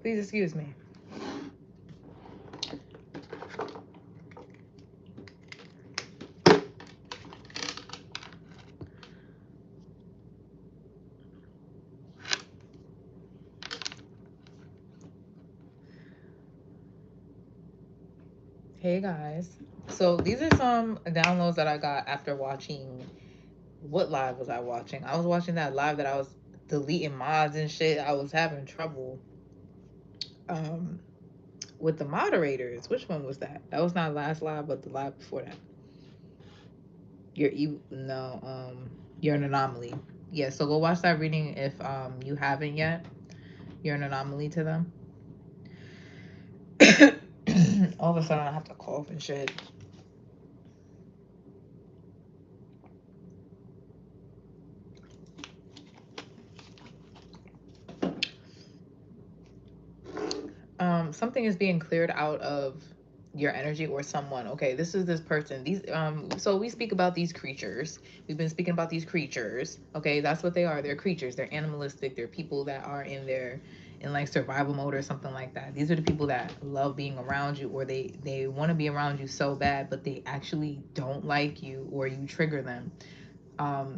Please excuse me. Hey guys. So these are some downloads that I got after watching. What live was I watching? I was watching that live that I was deleting mods and shit. I was having trouble um with the moderators. Which one was that? That was not last live, but the live before that. You're an anomaly. Yeah, so go watch that reading if you haven't yet. You're an anomaly to them. All of a sudden I have to cough and shit. Something is being cleared out of your energy or someone. Okay, this is this person. These so we speak about these creatures. We've been speaking about these creatures. Okay, that's what they are. They're creatures. They're animalistic. They're people that are in like survival mode or something like that. These are the people that love being around you, or they want to be around you so bad, but they actually don't like you, or you trigger them.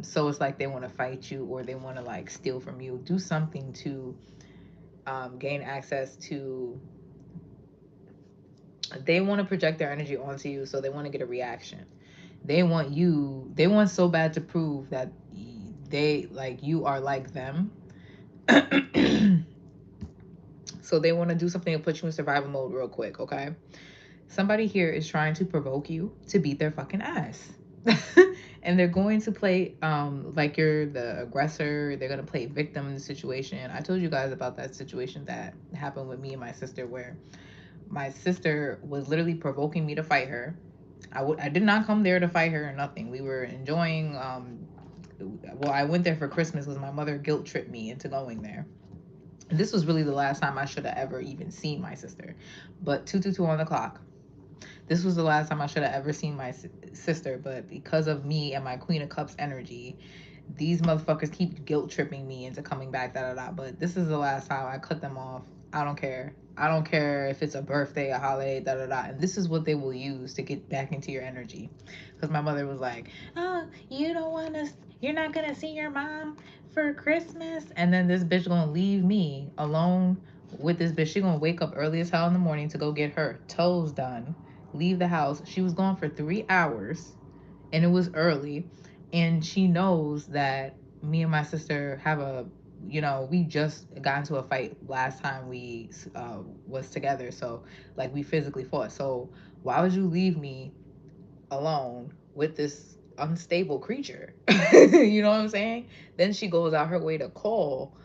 So it's like they want to fight you, or they want to like steal from you, do something to gain access to. They want to project their energy onto you, so they want to get a reaction. They want so bad to prove that they like you are like them. So they want to do something to put you in survival mode real quick. Okay, somebody here is trying to provoke you to beat their fucking ass. And they're going to play like you're the aggressor. They're going to play victim in the situation. I told you guys about that situation that happened with me and my sister, where my sister was literally provoking me to fight her. I did not come there to fight her or nothing. We were enjoying. Well, I went there for Christmas because my mother guilt tripped me into going there. And this was really the last time I should have ever even seen my sister. But 222 on the clock. This was the last time I should have ever seen my sister. But because of me and my Queen of Cups energy, these motherfuckers keep guilt tripping me into coming back, da da da. But this is the last time. I cut them off. I don't care. I don't care if it's a birthday, a holiday, da da da. And this is what they will use to get back into your energy. Because my mother was like, "Oh, you don't want to. You're not gonna see your mom for Christmas." And then this bitch gonna leave me alone with this bitch. She gonna wake up early as hell in the morning to go get her toes done. Leave the house. She was gone for 3 hours, and it was early, and she knows that me and my sister have a, we just got into a fight last time we was together, so like we physically fought. So why would you leave me alone with this unstable creature? You know what I'm saying? Then she goes out her way to call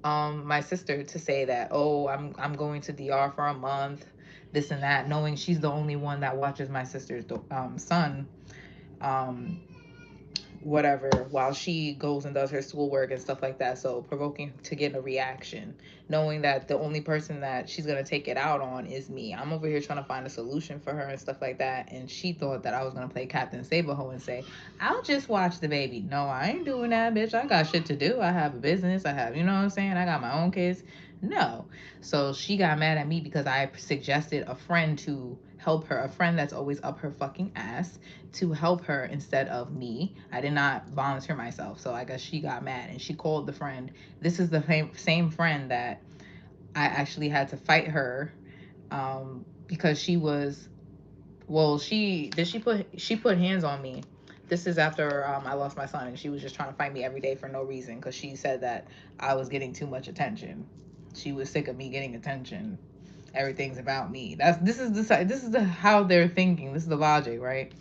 my sister to say that, oh, I'm going to DR for a month, this and that, knowing she's the only one that watches my sister's son, um whatever, while she goes and does her schoolwork and stuff like that. So provoking to get a reaction, knowing that the only person that she's gonna take it out on is me. I'm over here trying to find a solution for her and stuff like that, and she thought that I was gonna play Captain Saberho and say, I'll just watch the baby. No, I ain't doing that, bitch. I got shit to do. I have a business. I have, you know what I'm saying, I got my own kids. No. So she got mad at me because I suggested a friend to help her, a friend that's always up her fucking ass, to help her instead of me. I did not volunteer myself. So I guess she got mad and she called the friend. This is the same friend that I actually had to fight her, because she was, well, she put hands on me. This is after I lost my son, and she was just trying to fight me every day for no reason because she said that I was getting too much attention. She was sick of me getting attention. Everything's about me. This is the how they're thinking. This is the logic, right?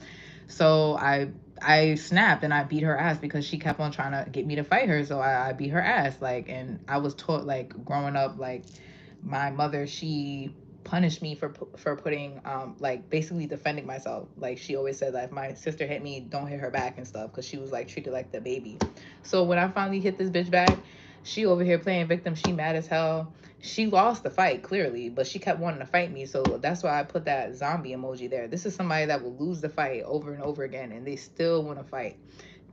So I snapped and I beat her ass because she kept on trying to get me to fight her. So I beat her ass, like, and I was taught, like, growing up, like, my mother, she punished me for putting like basically defending myself. Like, she always said that if my sister hit me, don't hit her back and stuff, because she was like treated like the baby. So when I finally hit this bitch back, she over here playing victim. She mad as hell. She lost the fight clearly, but she kept wanting to fight me. So that's why I put that zombie emoji there. This is somebody that will lose the fight over and over again, and they still want to fight.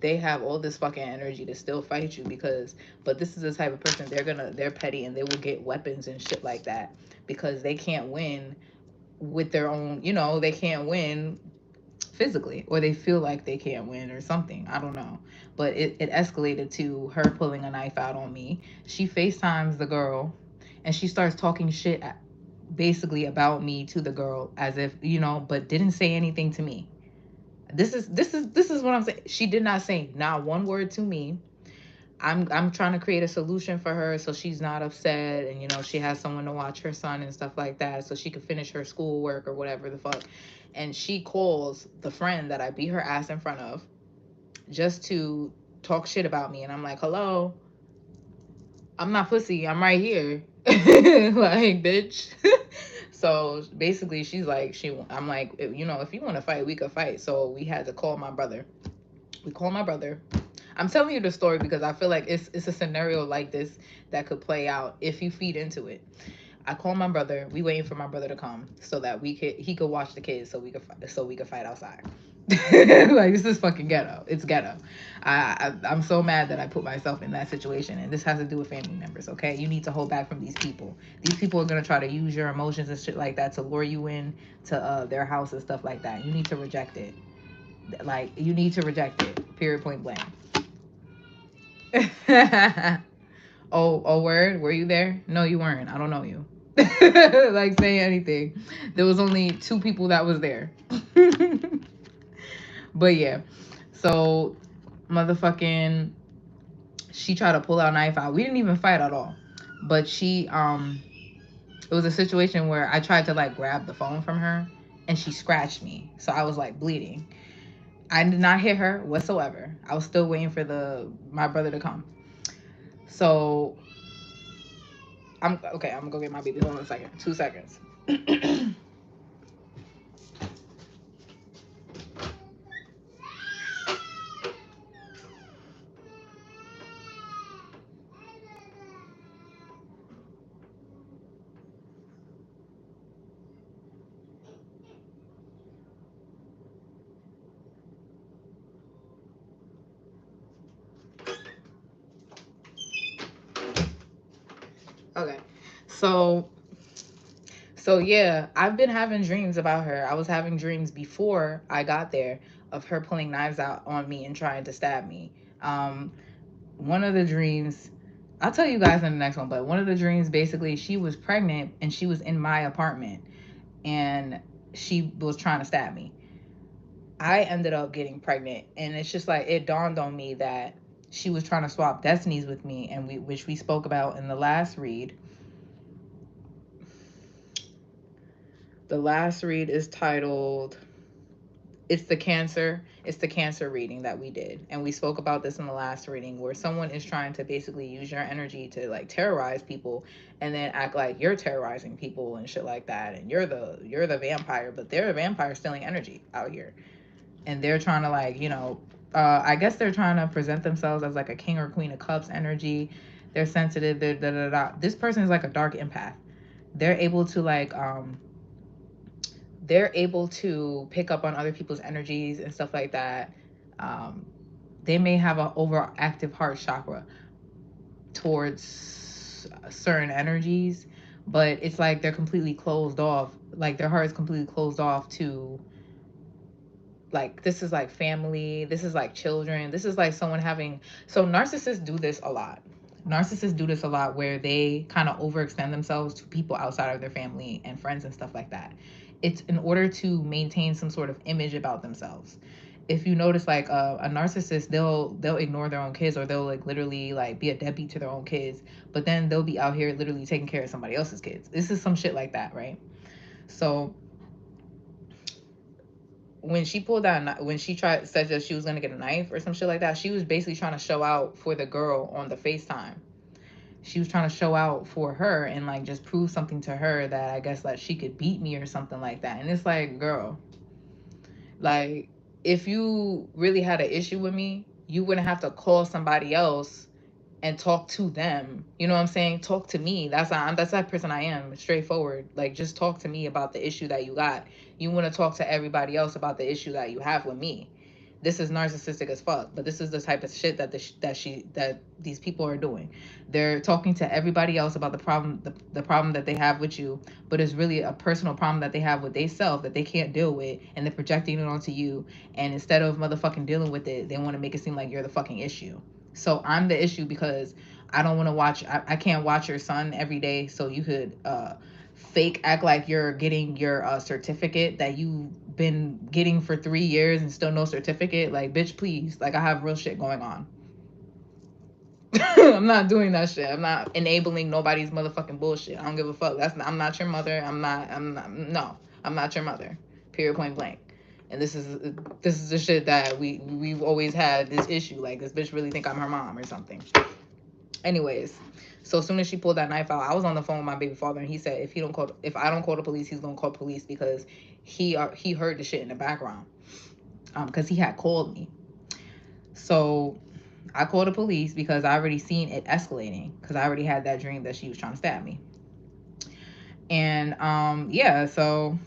they have all this fucking energy to still fight you because, but this is the type of person they're petty and they will get weapons and shit like that because they can't win with their own, they can't win physically, or they feel like they can't win or something. I don't know. But it escalated to her pulling a knife out on me. She FaceTimes the girl and she starts talking shit basically about me to the girl as if, but didn't say anything to me. This is what I'm saying. She did not say not one word to me. I'm trying to create a solution for her so she's not upset, and she has someone to watch her son and stuff like that so she could finish her schoolwork or whatever the fuck. And she calls the friend that I beat her ass in front of just to talk shit about me, and I'm like, hello, I'm not pussy, I'm right here. Like, bitch. So basically she's like, I'm like, if you want to fight we could fight. So we had to call my brother. We call my brother. I'm telling you the story because I feel like it's a scenario like this that could play out if you feed into it. I call my brother. We waiting for my brother to come so that he could watch the kids so we could fight outside. Like, this is fucking ghetto. It's ghetto. I'm so mad that I put myself in that situation, and this has to do with family members. Okay, you need to hold back from these people. These people are gonna try to use your emotions and shit like that to lure you in to their house and stuff like that. You need to reject it. Like, you need to reject it. Period. Point blank. Oh, word? Were you there? No, you weren't. I don't know you. Like, say anything. There was only two people that was there. But yeah. So, motherfucking, she tried to pull out a knife out. We didn't even fight at all. But it was a situation where I tried to, like, grab the phone from her and she scratched me. So I was, like, bleeding. I did not hit her whatsoever. I was still waiting for my brother to come. So I'm okay. I'm gonna go get my baby. Hold on a second. 2 seconds. Okay. So yeah, I've been having dreams about her. I was having dreams before I got there of her pulling knives out on me and trying to stab me. Um, one of the dreams, I'll tell you guys in the next one, but one of the dreams, basically, she was pregnant and she was in my apartment and she was trying to stab me. I ended up getting pregnant, and it's just like it dawned on me that she was trying to swap destinies with me, and which we spoke about in the last read. The last read is titled it's the cancer reading that we did, and we spoke about this in the last reading where someone is trying to basically use your energy to, like, terrorize people and then act like you're terrorizing people and shit like that, and you're the vampire, but they're a vampire stealing energy out here, and they're trying to, like, I guess they're trying to present themselves as like a king or queen of cups energy. They're sensitive. They're da da da. This person is like a dark empath. They're able to, like, they're able to pick up on other people's energies and stuff like that. Um, they may have an overactive heart chakra towards certain energies, but it's like they're completely closed off. Like, their heart is completely closed off to, like, this is like family, this is like children, this is like someone having, so narcissists do this a lot. Narcissists do this a lot where they kind of overextend themselves to people outside of their family and friends and stuff like that. It's in order to maintain some sort of image about themselves. If you notice, like, a narcissist, they'll ignore their own kids, or they'll, like, literally, like, be a deadbeat to their own kids, but then they'll be out here literally taking care of somebody else's kids. This is some shit like that, right? So when she pulled out, when she said that she was gonna get a knife or some shit like that, she was basically trying to show out for the girl on the FaceTime. She was trying to show out for her and, like, just prove something to her that I guess, like, she could beat me or something like that. And it's like, girl, like, if you really had an issue with me, you wouldn't have to call somebody else and talk to them. You know what I'm saying? Talk to me. That's that person I am. Straightforward. Like, just talk to me about the issue that you got. You want to talk to everybody else about the issue that you have with me. This is narcissistic as fuck. But this is the type of shit that that these people are doing. They're talking to everybody else about the problem that they have with you, but it's really a personal problem that they have with themselves that they can't deal with, and they're projecting it onto you. And instead of motherfucking dealing with it, they want to make it seem like you're the fucking issue. So I'm the issue because I don't want to watch. I can't watch your son every day. So you could fake act like you're getting your certificate that you've been getting for 3 years and still no certificate. Like, bitch, please. Like, I have real shit going on. I'm not doing that shit. I'm not enabling nobody's motherfucking bullshit. I don't give a fuck. I'm not your mother. No, I'm not your mother. Period, point blank. And this is the shit that we've always had this issue. Like, this bitch really think I'm her mom or something. Anyways, so as soon as she pulled that knife out, I was on the phone with my baby father, and he said if I don't call the police, he's gonna call police because he heard the shit in the background, because he had called me. So I called the police because I already seen it escalating, because I already had that dream that she was trying to stab me. And yeah, so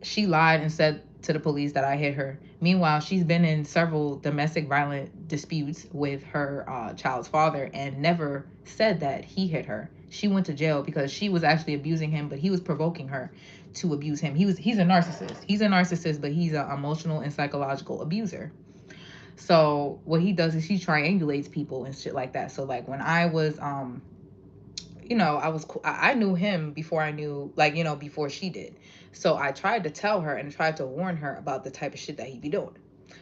she lied and said to the police that I hit her. Meanwhile, she's been in several domestic violent disputes with her child's father and never said that he hit her. She went to jail because she was actually abusing him, but he was provoking her to abuse him. He's a narcissist. He's a narcissist, but he's an emotional and psychological abuser. So what he does is he triangulates people and shit like that. So like when I was I knew him before I knew, like, before she did. So I tried to tell her and tried to warn her about the type of shit that he be doing.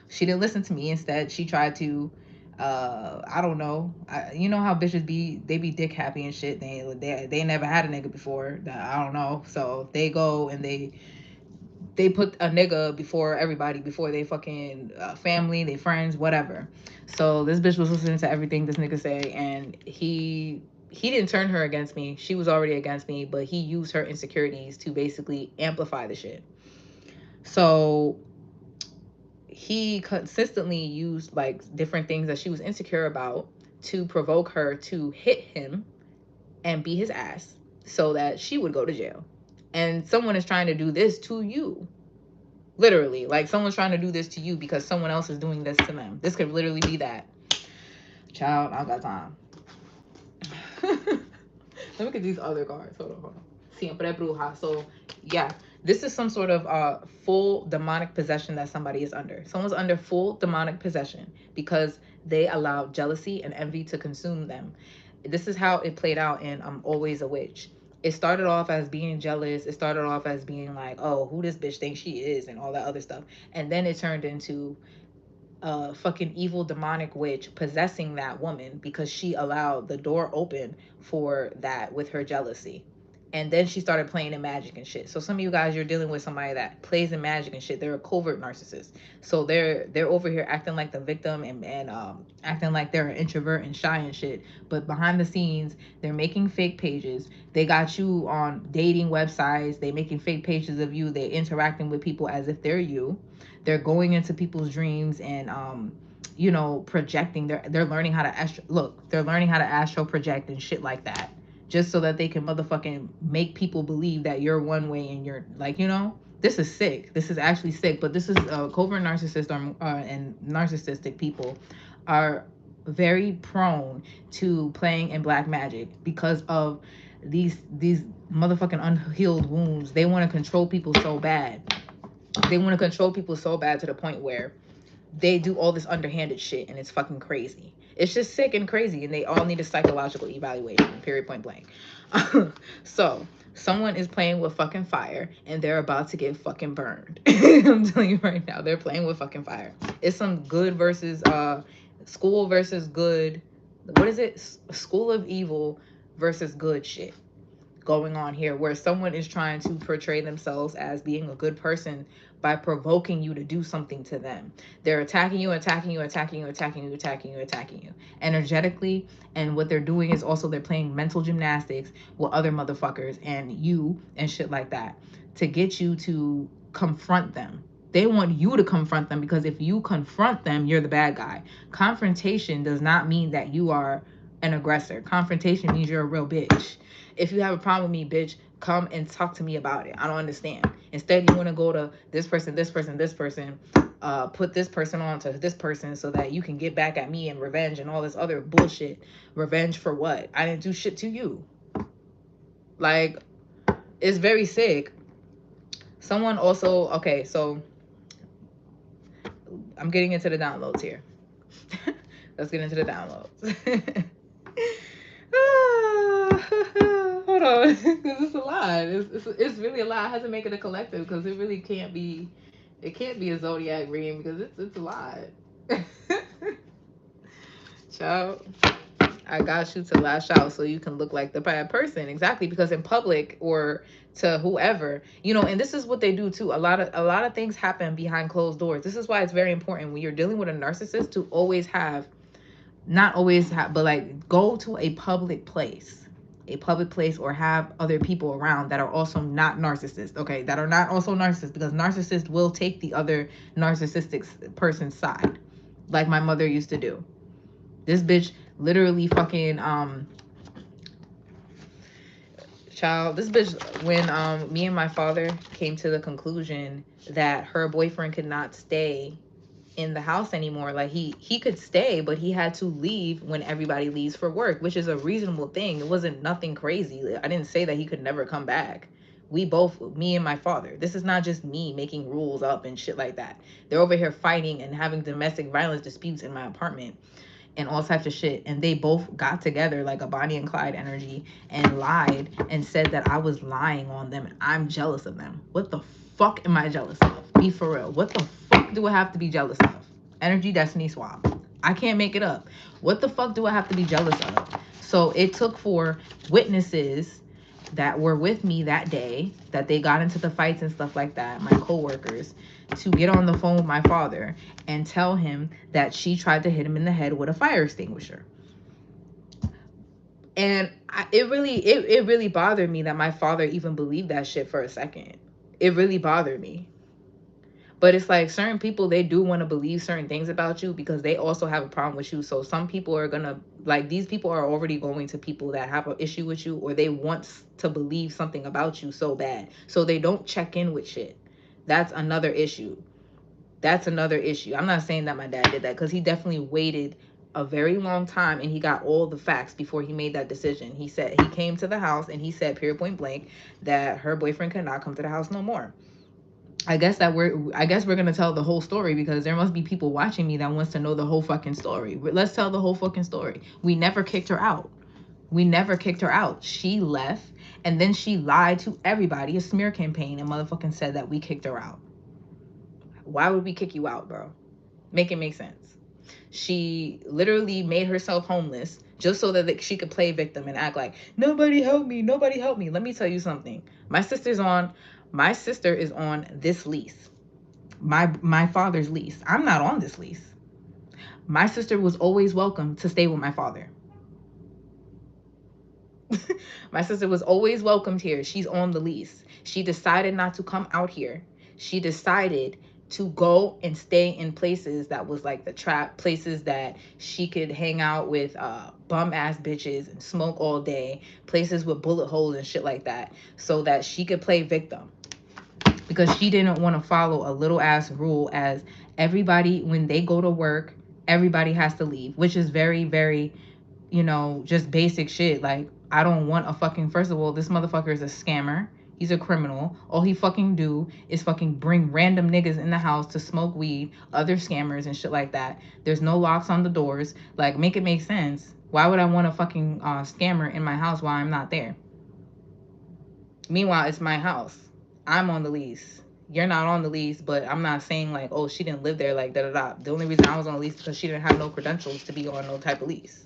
She didn't listen to me. Instead, she tried to, I don't know. You know how bitches be, they be dick happy and shit. They never had a nigga before. I don't know. So they go and they put a nigga before everybody, before they fucking family, they friends, whatever. So this bitch was listening to everything this nigga say, and he didn't turn her against me. She was already against me, but he used her insecurities to basically amplify the shit. So he consistently used like different things that she was insecure about to provoke her to hit him and beat his ass so that she would go to jail. And someone is trying to do this to you. Literally, like someone's trying to do this to you because someone else is doing this to them. This could literally be that. Child, I don't got time. Let me get these other cards. Hold on. Siempre bruja. So, yeah, this is some sort of full demonic possession that somebody is under. Someone's under full demonic possession because they allowed jealousy and envy to consume them. This is how it played out in Always a Witch. It started off as being jealous. It started off as being like, oh, who this bitch thinks she is and all that other stuff. And then it turned into a fucking evil demonic witch possessing that woman because she allowed the door open for that with her jealousy. And then she started playing in magic and shit. So some of you guys, you're dealing with somebody that plays in magic and shit. They're a covert narcissist. So they're over here acting like the victim and acting like they're an introvert and shy and shit. But behind the scenes, they're making fake pages. They got you on dating websites. They making fake pages of you. They're interacting with people as if they're you. They're going into people's dreams and projecting. They're learning how to they're learning how to astral project and shit like that, just so that they can motherfucking make people believe that you're one way and you're like, this is sick. This is actually sick. But this is covert narcissist and narcissistic people are very prone to playing in black magic because of these motherfucking unhealed wounds. They want to control people so bad. They want to control people so bad to the point where they do all this underhanded shit, and it's fucking crazy. It's just sick and crazy, and they all need a psychological evaluation, period, point blank. So someone is playing with fucking fire, and they're about to get fucking burned. I'm telling you right now, they're playing with fucking fire. It's some good versus school versus good. What is it? School of evil versus good shit going on here, where someone is trying to portray themselves as being a good person by provoking you to do something to them. They're attacking you energetically. And what they're doing is also they're playing mental gymnastics with other motherfuckers and you and shit like that to get you to confront them. They want you to confront them because if you confront them, you're the bad guy. Confrontation does not mean that you are an aggressor. Confrontation means you're a real bitch. If you have a problem with me, bitch, come and talk to me about it. I don't understand. Instead, you want to go to this person, this person, this person, put this person on to this person so that you can get back at me and revenge and all this other bullshit. Revenge for what? I didn't do shit to you. Like, it's very sick. Someone also, okay, so I'm getting into the downloads here. Let's get into the downloads. Hold on, because it's a lot. It's really a lot. I have to make it a collective because it really can't be. It can't be a zodiac reading because it's a lot. Child, I got you to lash out so you can look like the bad person. Exactly, because in public or to whoever, you know, and this is what they do too. A lot of things happen behind closed doors. This is why it's very important when you're dealing with a narcissist to always have, not always have, but like go to a public place or have other people around that are also not narcissists, okay, that are not also narcissists, because narcissists will take the other narcissistic person's side, like my mother used to do. This bitch literally fucking child, this bitch, when me and my father came to the conclusion that her boyfriend could not stay in the house anymore, like he could stay, but he had to leave when everybody leaves for work, which is a reasonable thing. It wasn't nothing crazy. I didn't say that he could never come back. We both, me and my father, this is not just me making rules up and shit like that. They're over here fighting and having domestic violence disputes in my apartment and all types of shit, and they both got together like a Bonnie and Clyde energy and lied and said that I was lying on them and I'm jealous of them. What the fuck am I jealous of? Be for real. What the fuck do I have to be jealous of? Energy destiny swap. I can't make it up. What the fuck do I have to be jealous of? So it took for witnesses that were with me that day, that they got into the fights and stuff like that, my coworkers, to get on the phone with my father and tell him that she tried to hit him in the head with a fire extinguisher. And it really bothered me that my father even believed that shit for a second. It really bothered me. But it's like certain people, they do want to believe certain things about you because they also have a problem with you. So some people are gonna, like, these people are already going to people that have an issue with you, or they want to believe something about you so bad, so they don't check in with shit. That's another issue. That's another issue. I'm not saying that my dad did that, because he definitely waited a very long time and he got all the facts before he made that decision. He said, he came to the house and he said period point blank that her boyfriend could not come to the house no more. I guess we're gonna tell the whole story, because there must be people watching me that wants to know the whole fucking story. Let's tell the whole fucking story. We never kicked her out. We never kicked her out. She left, and then she lied to everybody, a smear campaign, and motherfucking said that we kicked her out. Why would we kick you out, bro? Make it make sense. She literally made herself homeless just so that she could play victim and act like nobody helped me, nobody helped me. Let me tell you something. My sister is on this lease. My father's lease. I'm not on this lease. My sister was always welcome to stay with my father. My sister was always welcomed here. She's on the lease. She decided not to come out here. She decided to go and stay in places that was like the trap, places that she could hang out with bum ass bitches and smoke all day, places with bullet holes and shit like that, so that she could play victim. Because she didn't want to follow a little ass rule as everybody, when they go to work, everybody has to leave, which is very, very, just basic shit. Like, I don't want a fucking, first of all, this motherfucker is a scammer. He's a criminal. All he fucking do is fucking bring random niggas in the house to smoke weed, other scammers and shit like that. There's no locks on the doors. Like, make it make sense. Why would I want a fucking scammer in my house while I'm not there? Meanwhile, it's my house. I'm on the lease. You're not on the lease, but I'm not saying like, oh, she didn't live there, like da-da-da. The only reason I was on the lease is because she didn't have no credentials to be on no type of lease.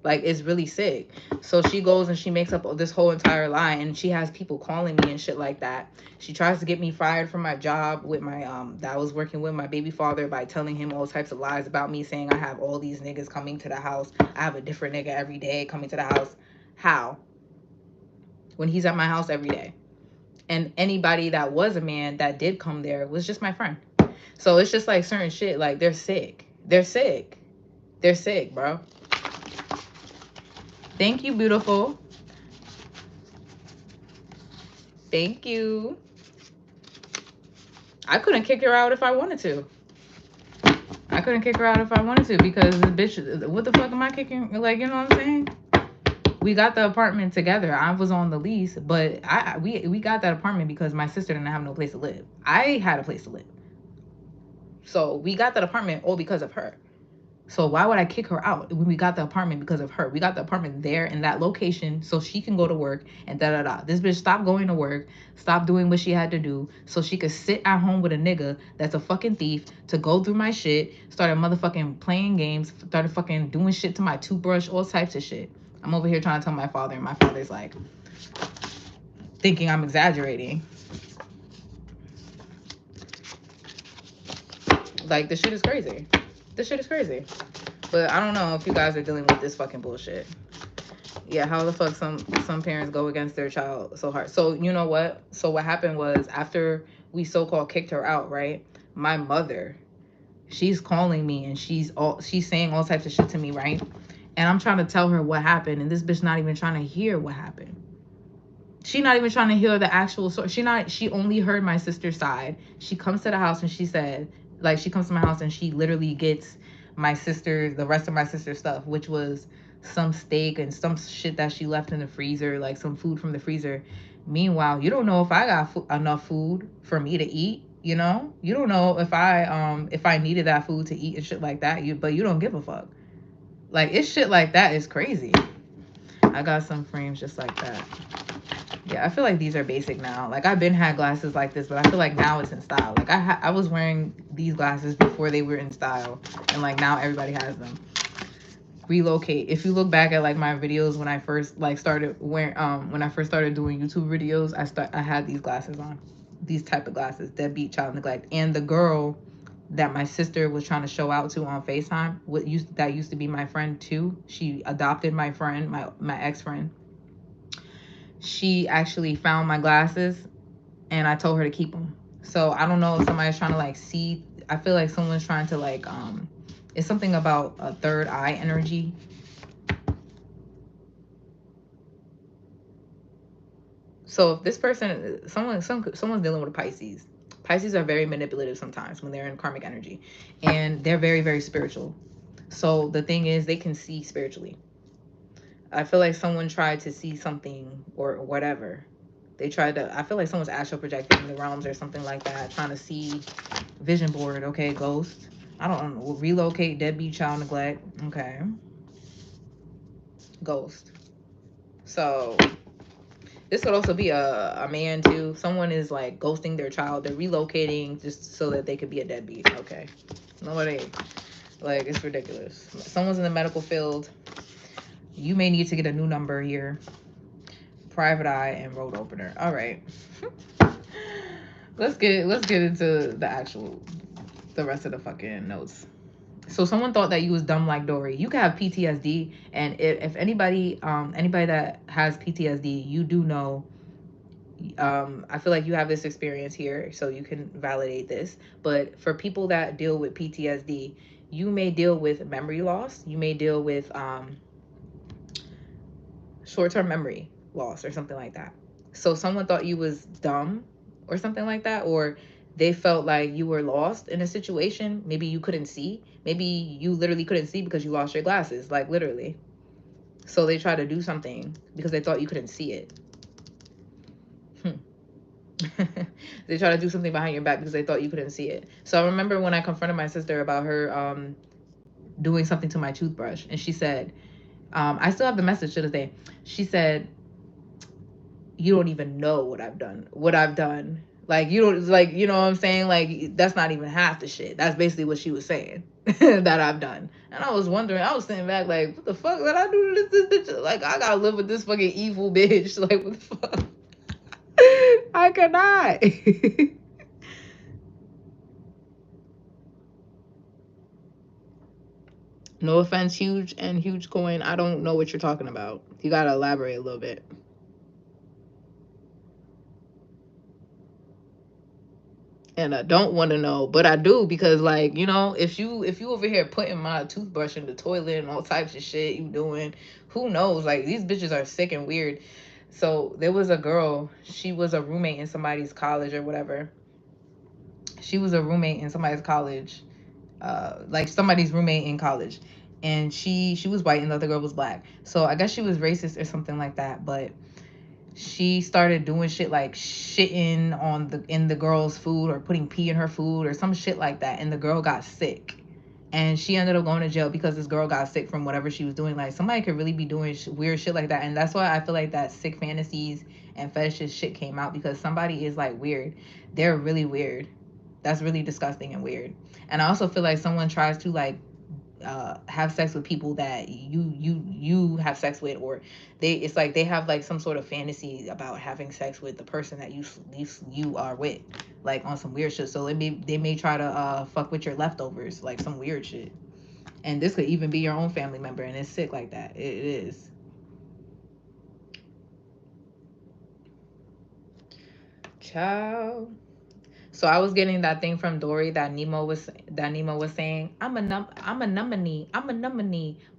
Like, it's really sick. So she goes and she makes up this whole entire lie, and she has people calling me and shit like that. She tries to get me fired from my job with my that I was working with my baby father, by telling him all types of lies about me, saying I have all these niggas coming to the house. I have a different nigga every day coming to the house. How? When he's at my house every day. And anybody that was a man that did come there was just my friend. So it's just like certain shit, like they're sick. They're sick. They're sick, bro. Thank you, beautiful. Thank you. I couldn't kick her out if I wanted to. I couldn't kick her out if I wanted to because the bitch, what the fuck am I kicking? Like, you know what I'm saying? We got the apartment together. I was on the lease, but we got that apartment because my sister didn't have no place to live. I had a place to live. So we got that apartment all because of her. So why would I kick her out when we got the apartment because of her? We got the apartment there in that location so she can go to work and da da da. This bitch stopped going to work, stopped doing what she had to do so she could sit at home with a nigga that's a fucking thief to go through my shit, started motherfucking playing games, started fucking doing shit to my toothbrush, all types of shit. I'm over here trying to tell my father, and my father's like thinking I'm exaggerating. Like, this shit is crazy. This shit is crazy. But I don't know if you guys are dealing with this fucking bullshit. Yeah, how the fuck some parents go against their child so hard. So you know what? So what happened was after we so-called kicked her out, right? My mother, she's calling me and she's saying all types of shit to me, right? And I'm trying to tell her what happened, and this bitch not even trying to hear what happened. She not even trying to hear the actual story. She only heard my sister's side. She comes to the house and she said, like, she comes to my house and she literally gets the rest of my sister's stuff, which was some steak and some shit that she left in the freezer, like some food from the freezer. Meanwhile, you don't know if I got enough food for me to eat. You know, you don't know if I needed that food to eat and shit like that. But you don't give a fuck. Like, it's shit like that is crazy. I got some frames just like that. Yeah, I feel like these are basic now. Like, I've been had glasses like this, but I feel like now it's in style. Like, I was wearing these glasses before they were in style, and like now everybody has them. Relocate. If you look back at like my videos when I first like started wearing when I first started doing YouTube videos, I had these glasses on, these type of glasses, deadbeat child neglect. And the girl that my sister was trying to show out to on FaceTime, that used to be my friend too. She adopted my friend, my ex-friend. She actually found my glasses and I told her to keep them. So I don't know if somebody's trying to like see. I feel like someone's trying to like it's something about a third eye energy. So if this person, someone's dealing with a Pisces. Pisces are very manipulative sometimes when they're in karmic energy, and they're very, very spiritual. So the thing is, they can see spiritually. I feel like someone tried to see something or whatever. I feel like someone's astral projecting in the realms or something like that, trying to see vision board. Okay, ghost. I don't know. Relocate, deadbeat, child neglect. Okay. Ghost. So this could also be a man too. Someone is like ghosting their child. They're relocating just so that they could be a deadbeat. Okay. Nobody. Like, it's ridiculous. Someone's in the medical field. You may need to get a new number here. Private eye and road opener. All right. let's get into the rest of the fucking notes. So someone thought that you was dumb like Dory. You can have PTSD, and if anybody that has PTSD, you do know. I feel like you have this experience here, so you can validate this. But for people that deal with PTSD, you may deal with memory loss. You may deal with short-term memory loss or something like that. So someone thought you was dumb or something like that, or they felt like you were lost in a situation. Maybe you couldn't see. Maybe you literally couldn't see because you lost your glasses, like literally. So they tried to do something because they thought you couldn't see it. They try to do something behind your back because they thought you couldn't see it. So I remember when I confronted my sister about her doing something to my toothbrush, and she said, I still have the message to this day. She said, you don't even know what I've done. Like, you don't, like, you know what I'm saying? Like, that's not even half the shit. That's basically what she was saying that I've done. And I was wondering, I was sitting back like, what the fuck did I do to this bitch? Like, I gotta live with this fucking evil bitch. Like, what the fuck? I cannot. No offense, huge coin. I don't know what you're talking about. You gotta elaborate a little bit. And I don't want to know, but I do, because like, you know, if you over here putting my toothbrush in the toilet and all types of shit you doing, who knows? Like, these bitches are sick and weird. So there was a girl, she was a roommate in somebody's college or whatever, She was a roommate in somebody's college, like somebody's roommate in college, and she was white and the other girl was black. So I guess she was racist or something like that. But she started doing shit like shitting on the girl's food, or putting pee in her food or some shit like that, and the girl got sick. And she ended up going to jail because this girl got sick from whatever she was doing. Like, somebody could really be doing weird shit like that. And that's why I feel like that sick fantasies and fetishes shit came out, because somebody is like weird. They're really weird. That's really disgusting and weird. And I also feel like someone tries to like have sex with people that you have sex with, or it's like they have like some sort of fantasy about having sex with the person that you are with, like on some weird shit. So they may try to fuck with your leftovers, like some weird shit. And this could even be your own family member, and it's sick like that. It is. Ciao. So I was getting that thing from Dory that Nemo was saying, I'm a nominee.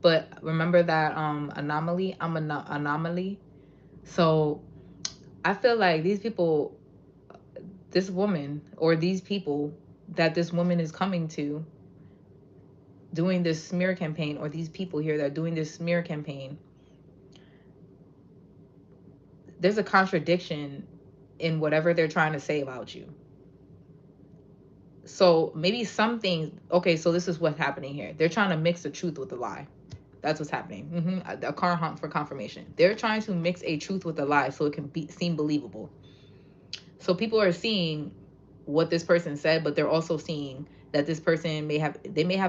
But remember that anomaly? Anomaly. So I feel like these people, this woman, or these people that this woman is coming to doing this smear campaign, or these people here that are doing this smear campaign, there's a contradiction in whatever they're trying to say about you. So maybe some things, okay, so this is what's happening here. They're trying to mix the truth with the lie. That's what's happening. A car hunt for confirmation. They're trying to mix a truth with a lie so it can seem believable. So people are seeing what this person said, but they're also seeing that this person may have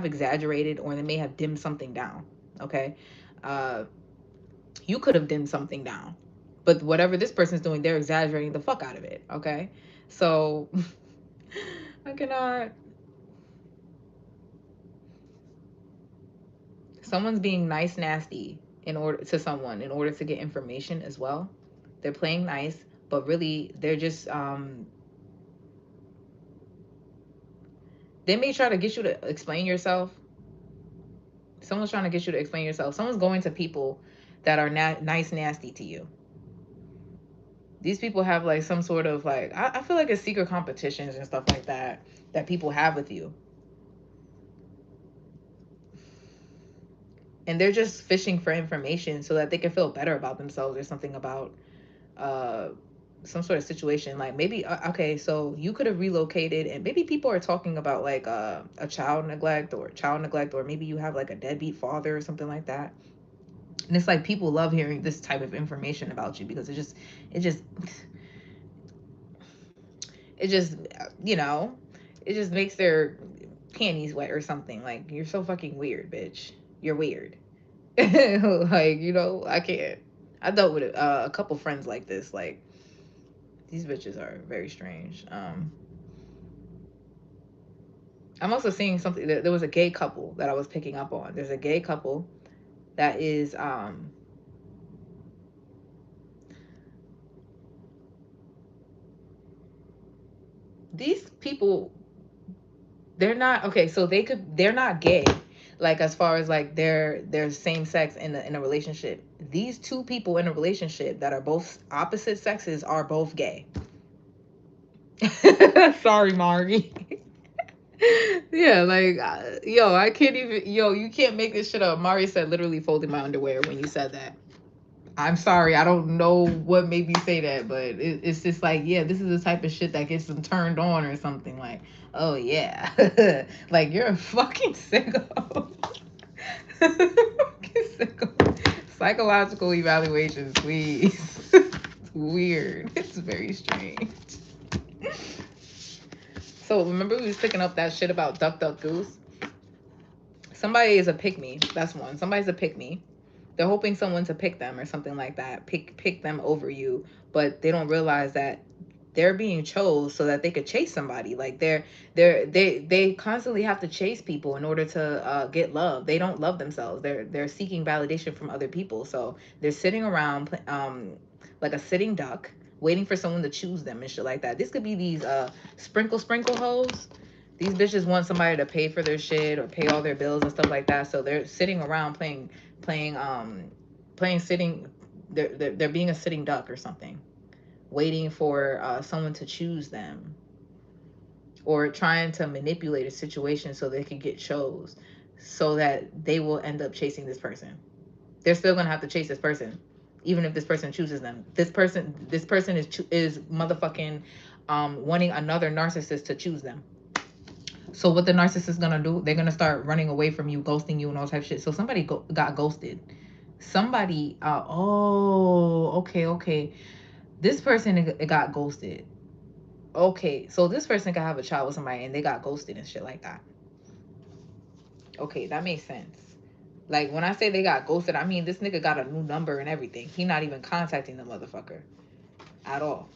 exaggerated, or they may have dimmed something down. Okay, uh, you could have dimmed something down, but whatever this person's doing, they're exaggerating the fuck out of it. Okay, so I cannot. Someone's being nice nasty in order to someone in order to get information as well. They're playing nice, but really they're just they may try to get you to explain yourself. Someone's trying to get you to explain yourself. Someone's going to people that are nice nasty to you. These people have like some sort of like, I feel like it's secret competitions and stuff like that people have with you. And they're just fishing for information so that they can feel better about themselves, or something about uh some sort of situation. Like maybe okay, so you could have relocated, and maybe people are talking about like a child neglect, or maybe you have like a deadbeat father or something like that. And it's like people love hearing this type of information about you, because it just you know it just makes their panties wet or something. Like, you're so fucking weird, bitch. You're weird. Like, I can't. I dealt with a couple friends like this. Like, these bitches are very strange. I'm also seeing something. There was a gay couple that I was picking up on. There's a gay couple that is these people, they're not okay. So they're not gay, like as far as like they're same sex in a relationship. These two people in a relationship that are both opposite sexes are both gay. Sorry, Margie. Yeah, like yo, I can't even. Yo, you can't make this shit up. Mari said literally folded my underwear when you said that. I'm sorry, I don't know what made me say that, but it's just like, yeah, this is the type of shit that gets them turned on or something. Like, oh yeah, like you're a fucking sicko. Fucking sicko. Psychological evaluations, please. It's weird. It's very strange. So remember we was picking up that shit about duck duck goose. Somebody is a pick me. That's one. Somebody's a pick me. They're hoping someone to pick them or something like that. Pick them over you, but they don't realize that they're being chose so that they could chase somebody. Like they constantly have to chase people in order to get love. They don't love themselves. They're seeking validation from other people. So they're sitting around like a sitting duck, waiting for someone to choose them and shit like that. This could be these sprinkle hoes. These bitches want somebody to pay for their shit or pay all their bills and stuff like that. So they're sitting around playing playing sitting. They're being a sitting duck or something, waiting for someone to choose them. or trying to manipulate a situation so they could get chose, so that they will end up chasing this person. They're still gonna have to chase this person, even if this person chooses them. This person is motherfucking wanting another narcissist to choose them. So what the narcissist gonna do? They're gonna start running away from you, ghosting you, and all type of shit. So somebody got ghosted. Somebody, oh, okay. This person got ghosted. Okay, so this person can have a child with somebody and they got ghosted and shit like that. Okay, that makes sense. Like when I say they got ghosted, I mean this nigga got a new number and everything. He not even contacting the motherfucker at all.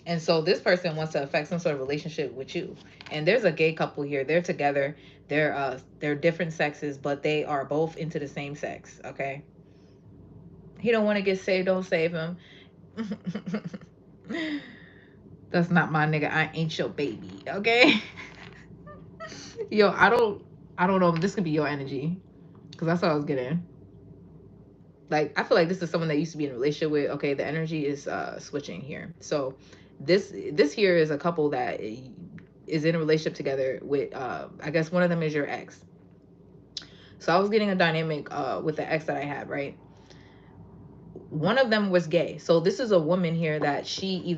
And so this person wants to affect some sort of relationship with you. And there's a gay couple here. They're together. They're different sexes, but they are both into the same sex. Okay. He don't want to get saved. Don't save him. That's not my nigga. I ain't your baby. Okay. Yo, I don't know if this could be your energy, because that's what I was getting. Like I feel like this is someone that used to be in a relationship with. Okay, the energy is switching here. So this here is a couple that is in a relationship together with I guess one of them is your ex. So I was getting a dynamic with the ex that I had, right? One of them was gay. So this is a woman here that she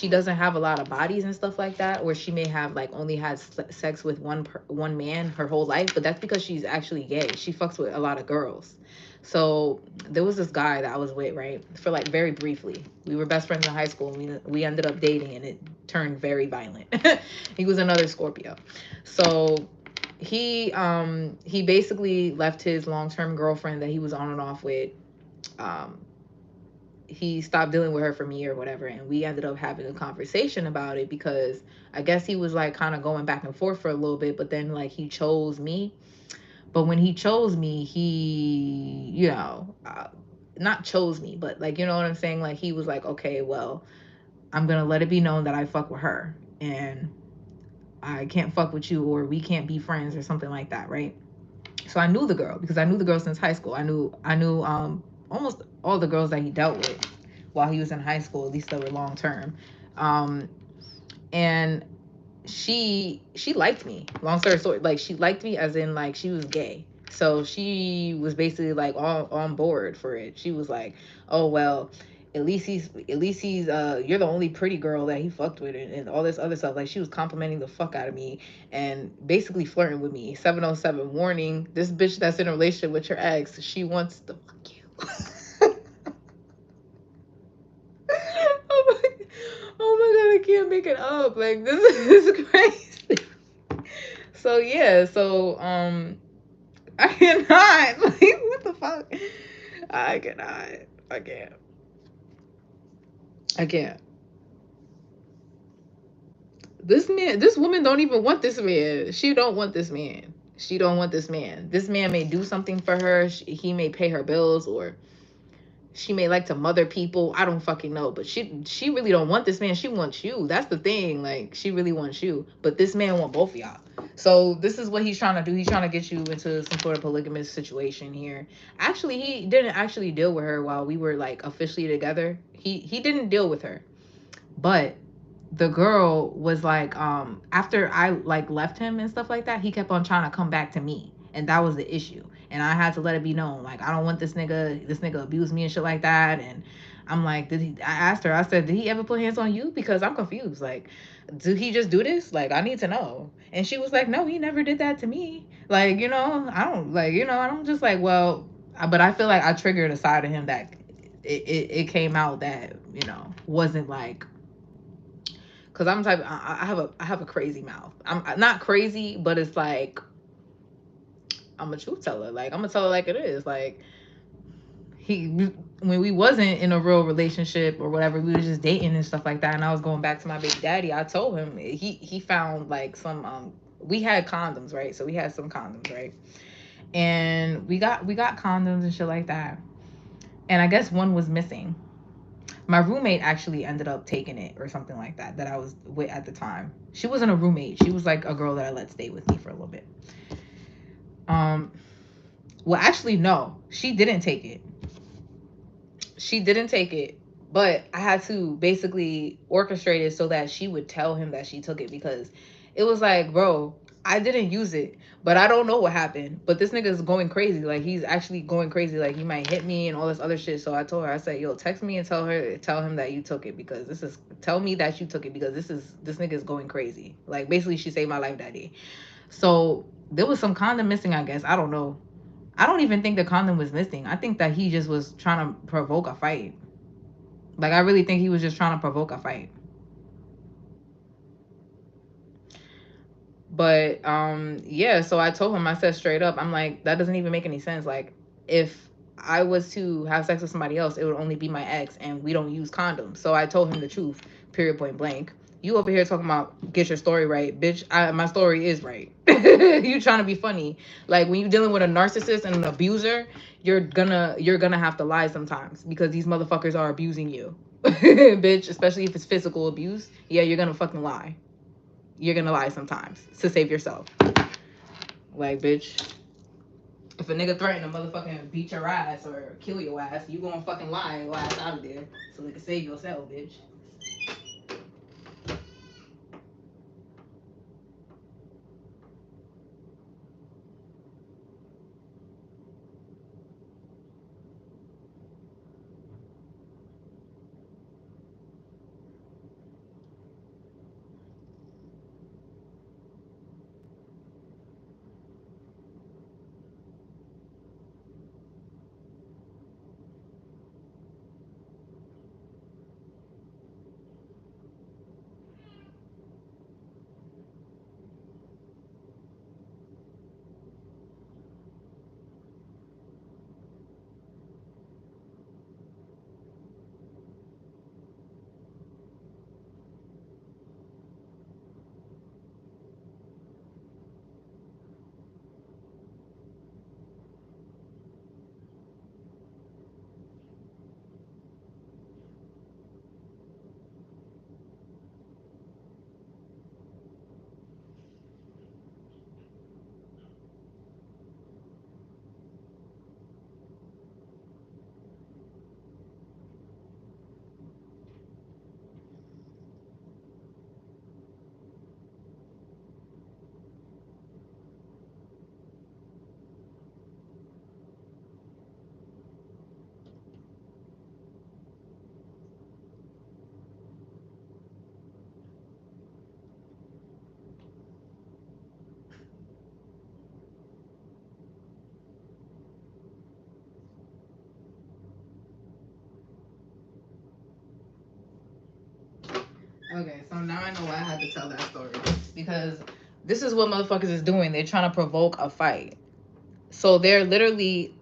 doesn't have a lot of bodies and stuff like that, or she may have like only had sex with one man her whole life, but that's because she's actually gay. She fucks with a lot of girls. So there was this guy that I was with, right, for like very briefly. We were best friends in high school, and we ended up dating, and it turned very violent. He was another Scorpio. So he basically left his long-term girlfriend that he was on and off with. um he stopped dealing with her for me or whatever, and we ended up having a conversation about it, because I guess he was like kind of going back and forth for a little bit, but then like he chose me. But when he chose me, he, not chose me, but like, you know what I'm saying, like he was like, okay, well, I'm gonna let it be known that I fuck with her, and I can't fuck with you, or we can't be friends or something like that, right? So I knew the girl, because I knew the girl since high school. I knew almost all the girls that he dealt with while he was in high school, at least that were long term. Um, and she liked me. Long story short, like she liked me as in like she was gay. So she was basically like all on board for it. She was like, "Oh well, at least he's you're the only pretty girl that he fucked with," and all this other stuff. Like she was complimenting the fuck out of me and basically flirting with me. 707 warning: this bitch that's in a relationship with your ex, she wants to fuck you. Oh my, oh my god, I can't make it up. Like this is crazy. So yeah, so I cannot. Like what the fuck? I cannot. I can't. I can't. This woman don't even want this man. She don't want this man. She don't want this man. This man may do something for her. He may pay her bills, or she may like to mother people. I don't fucking know. But she really don't want this man. She wants you. That's the thing. Like she really wants you. But this man want both of y'all. So this is what he's trying to do. He's trying to get you into some sort of polygamous situation here. Actually, he didn't actually deal with her while we were like officially together. He didn't deal with her. But the girl was like, after I like left him and stuff like that, he kept on trying to come back to me, and that was the issue. And I had to let it be known, like, I don't want this nigga abuse me and shit like that. And I'm like, I asked her, I said, did he ever put hands on you? Because I'm confused. Like, did he just do this? Like, I need to know. And she was like, no, he never did that to me. Like, I don't like, I don't just like, well, but I feel like I triggered a side of him that it came out that, wasn't like, because I'm type. I have a crazy mouth. I'm not crazy, but it's like I'm a truth teller. Like I'm gonna tell her like it is. Like he when we wasn't in a real relationship or whatever, we were just dating and stuff like that. And I was going back to my baby daddy. I told him he found like some we had condoms, right? So we had some condoms, right? And we got condoms and shit like that. And I guess one was missing. My roommate actually ended up taking it or something like that I was with at the time. She wasn't a roommate. She was like a girl that I let stay with me for a little bit. Um, well, actually, no, she didn't take it. She didn't take it. But I had to basically orchestrate it so that she would tell him that she took it, because it was like, bro, I didn't use it, but I don't know what happened. But this nigga is going crazy. Like, he's actually going crazy. Like, he might hit me and all this other shit. So I told her, I said, yo, text me and tell him that you took it, because tell me that you took it, because this nigga is going crazy. Like, basically, she saved my life that day. So there was some condom missing, I guess. I don't know. I don't even think the condom was missing. I think that he just was trying to provoke a fight. Like, I really think he was just trying to provoke a fight. But yeah, so I told him, I said straight up, I'm like, that doesn't even make any sense. Like, if I was to have sex with somebody else, it would only be my ex, and we don't use condoms. So I told him the truth, period, point blank. You over here talking about get your story right, bitch. My story is right. You trying to be funny. Like, when you're dealing with a narcissist and an abuser, you're gonna have to lie sometimes, because these motherfuckers are abusing you. Bitch, especially if it's physical abuse. Yeah, you're gonna fucking lie. You're gonna lie sometimes to save yourself. Like, bitch, if a nigga threaten to motherfucking beat your ass or kill your ass, you gonna fucking lie and go ass out of there so they can save yourself, bitch. Okay, so now I know why I had to tell that story. Because this is what motherfuckers is doing. They're trying to provoke a fight. So they're literally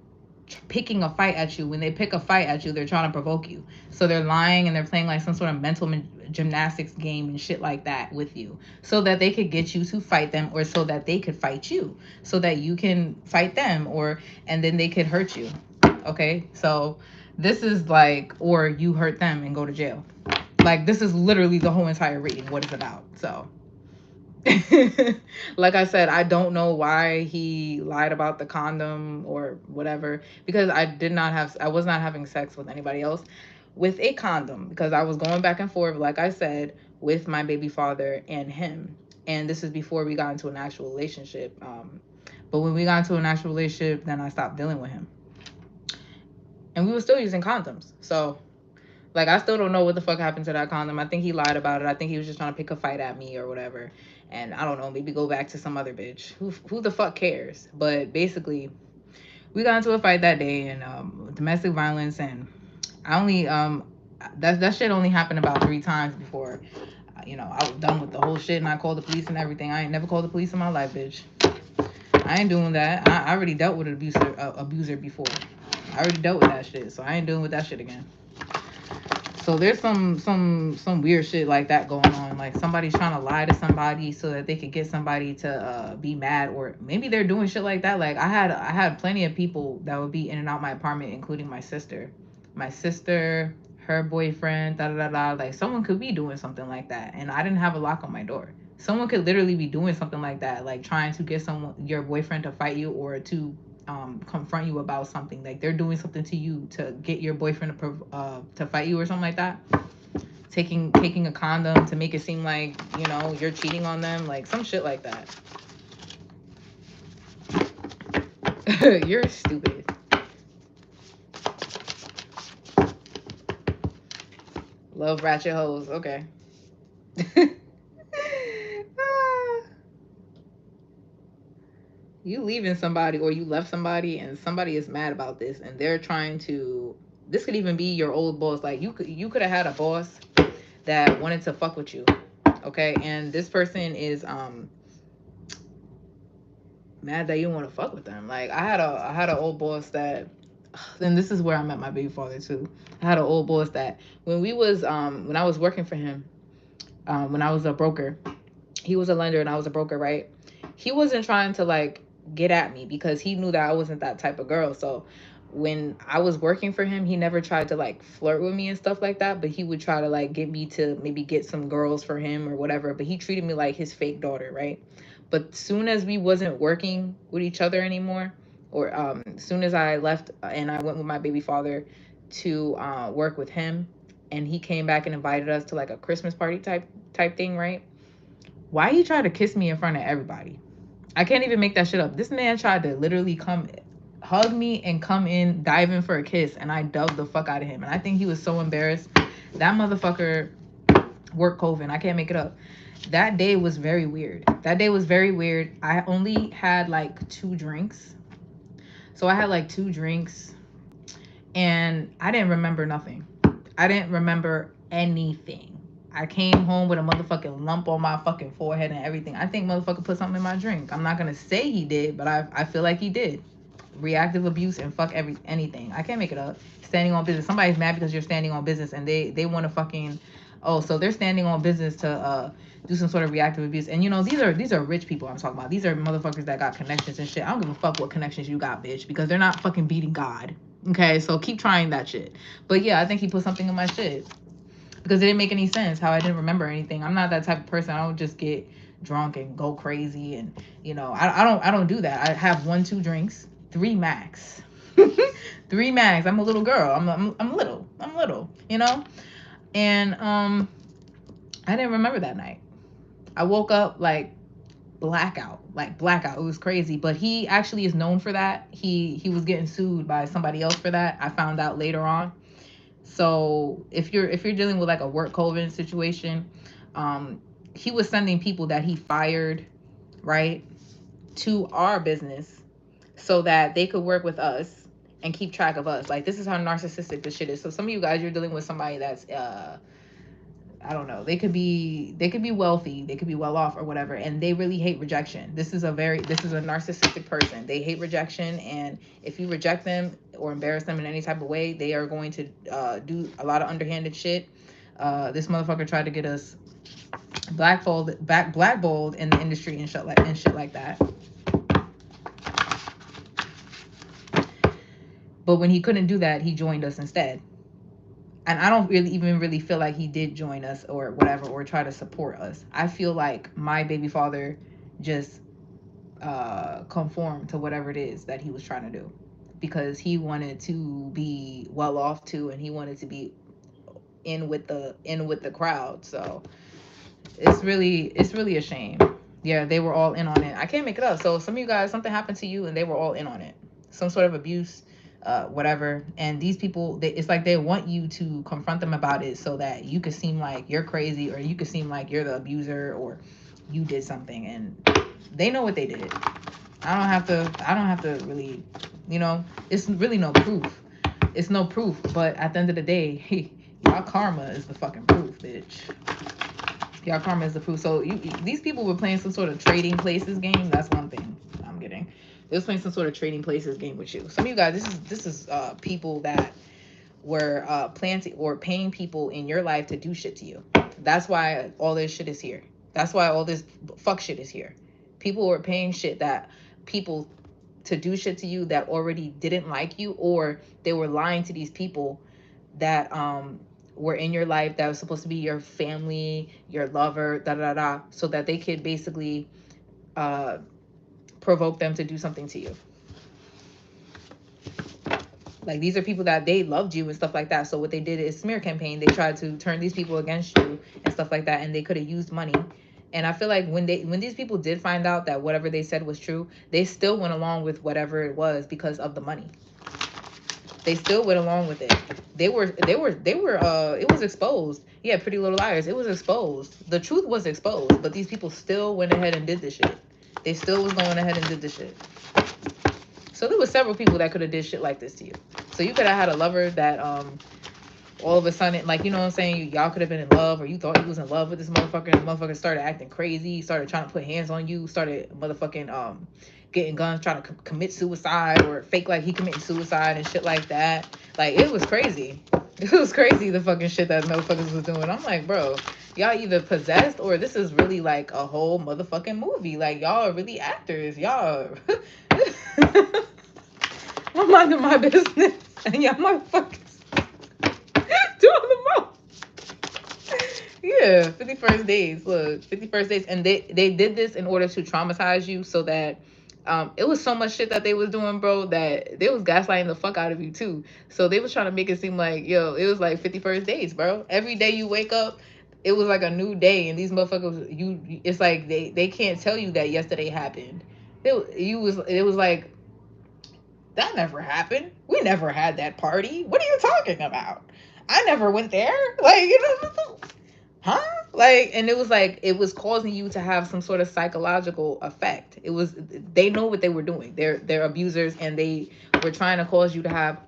picking a fight at you. When they pick a fight at you, they're trying to provoke you. So they're lying and they're playing like some sort of mental gymnastics game and shit like that with you, so that they could get you to fight them, or so that they could fight you, so that you can fight them, or and then they could hurt you. Okay, so this is like, or you hurt them and go to jail. Like, this is literally the whole entire reading, what it's about. So like I said, I don't know why he lied about the condom or whatever, because I was not having sex with anybody else with a condom, because I was going back and forth, like I said, with my baby father and him. And this is before we got into an actual relationship. But when we got into an actual relationship, then I stopped dealing with him. And we were still using condoms. So, like, I still don't know what the fuck happened to that condom. I think he lied about it. I think he was just trying to pick a fight at me or whatever. And I don't know, maybe go back to some other bitch. Who the fuck cares? But basically, we got into a fight that day, and domestic violence, and I only that shit only happened about 3 times before I was done with the whole shit, and I called the police and everything. I ain't never called the police in my life, bitch. I ain't doing that. I already dealt with an abuser before. I already dealt with that shit, so I ain't dealing with that shit again. So there's some weird shit like that going on. Like, somebody's trying to lie to somebody so that they could get somebody to be mad, or maybe they're doing shit like that. Like, I had plenty of people that would be in and out my apartment, including my sister, her boyfriend, da da da da. Like, someone could be doing something like that, and I didn't have a lock on my door. Someone could literally be doing something like that, like trying to get your boyfriend to fight you, or to confront you about something. Like they're doing something to you to get your boyfriend to fight you or something like that. Taking a condom to make it seem like, you know, you're cheating on them, like some shit like that. You're stupid. Love ratchet hoes. Okay. You leaving somebody or you left somebody and somebody is mad about this and they're trying to, this could even be your old boss. Like you could have had a boss that wanted to fuck with you. Okay? And this person is mad that you want to fuck with them. Like I had an old boss that, and this is where I met my baby father too. I had an old boss that when I was working for him, when I was a broker, he was a lender and I was a broker, right? He wasn't trying to like get at me because he knew that I wasn't that type of girl. So when I was working for him, he never tried to like flirt with me and stuff like that, but he would try to like get me to maybe get some girls for him or whatever, but he treated me like his fake daughter, right? But soon as we wasn't working with each other anymore, or soon as I left and I went with my baby father to work with him, and he came back and invited us to like a Christmas party type thing, right? Why he tried to kiss me in front of everybody? I can't even make that shit up. This man tried to literally come hug me and come in, dive in for a kiss, and I dubbed the fuck out of him. And I think he was so embarrassed. That motherfucker worked COVID. I can't make it up. That day was very weird. That day was very weird. I only had like 2 drinks. So I had like 2 drinks and I didn't remember nothing. I didn't remember anything. I came home with a motherfucking lump on my fucking forehead and everything. I think motherfucker put something in my drink. I'm not gonna say he did, but I feel like he did. Reactive abuse and fuck anything. I can't make it up. Standing on business. Somebody's mad because you're standing on business and they want to fucking, oh, so they're standing on business to do some sort of reactive abuse. And you know, these are rich people I'm talking about. These are motherfuckers that got connections and shit. I don't give a fuck what connections you got, bitch, because they're not fucking beating God. Okay, so keep trying that shit. But yeah, I think he put something in my shit because it didn't make any sense how I didn't remember anything. I'm not that type of person. I don't just get drunk and go crazy, and you know, I don't do that. I have 1-2 drinks, 3 max. 3 max. I'm a little girl. I'm little, you know? And I didn't remember that night. I woke up like blackout. It was crazy. But he actually is known for that. He was getting sued by somebody else for that. I found out later on. So if you're dealing with like a work COVID situation, he was sending people that he fired, right, to our business so that they could work with us and keep track of us. Like this is how narcissistic this shit is. So some of you guys, you're dealing with somebody that's I don't know. They could be wealthy, they could be well off or whatever, and they really hate rejection. This is a narcissistic person. They hate rejection, and if you reject them or embarrass them in any type of way, they are going to do a lot of underhanded shit. This motherfucker tried to get us blackballed in the industry and shit like that. But when he couldn't do that, he joined us instead. And I don't really feel like he did join us or whatever or try to support us. I feel like my baby father just conformed to whatever it is that he was trying to do, because he wanted to be well off too, and he wanted to be in with the crowd. So it's really a shame. Yeah, they were all in on it. I can't make it up. So some of you guys, something happened to you and they were all in on it. Some sort of abuse, whatever. And these people, it's like they want you to confront them about it so that you could seem like you're crazy, or you could seem like you're the abuser, or you did something. And they know what they did. I don't have to really, you know, it's really no proof. It's no proof. But at the end of the day, y'all karma is the fucking proof, bitch. Y'all karma is the proof. So these people were playing some sort of trading places game. That's one thing I'm getting. They was playing some sort of trading places game with you. Some of you guys, this is people that were planting or paying people in your life to do shit to you. That's why all this shit is here. That's why all this fuck shit is here. People were paying people to do shit to you that already didn't like you, or they were lying to these people that were in your life that was supposed to be your family, your lover, so that they could basically provoke them to do something to you. Like, these are people that they loved you and stuff like that. So what they did is smear campaign. They tried to turn these people against you and stuff like that, and they could have used money. And I feel like when these people did find out that whatever they said was true, they still went along with whatever it was because of the money. They still went along with it. They were it was exposed. Yeah, Pretty Little Liars. It was exposed. The truth was exposed, but these people still went ahead and did this shit. They still was going ahead and did this shit. So there was several people that could have did shit like this to you. So you could have had a lover that all of a sudden, like, you know what I'm saying, y'all could have been in love, or you thought you was in love with this motherfucker, and the motherfucker started acting crazy, started trying to put hands on you, started motherfucking getting guns, trying to commit suicide, or fake like he committing suicide and shit like that. Like, it was crazy. It was crazy, the fucking shit that motherfuckers was doing. I'm like, bro, y'all either possessed or this is really like a whole motherfucking movie. Like, y'all are really actors. Y'all I'm minding my business and y'all motherfuckers doing the most. Yeah, 51st days. Look, 51st days. And they did this in order to traumatize you, so that it was so much shit that they was doing, bro, that they was gaslighting the fuck out of you too. So they was trying to make it seem like, yo, it was like 51st days, bro. Every day you wake up, it was like a new day, and these motherfuckers, it's like they can't tell you that yesterday happened. It was like, that never happened. We never had that party. What are you talking about? I never went there. Like, you know, huh? Like, and it was like, it was causing you to have some sort of psychological effect. It was, they know what they were doing. They're abusers, and they were trying to cause you to have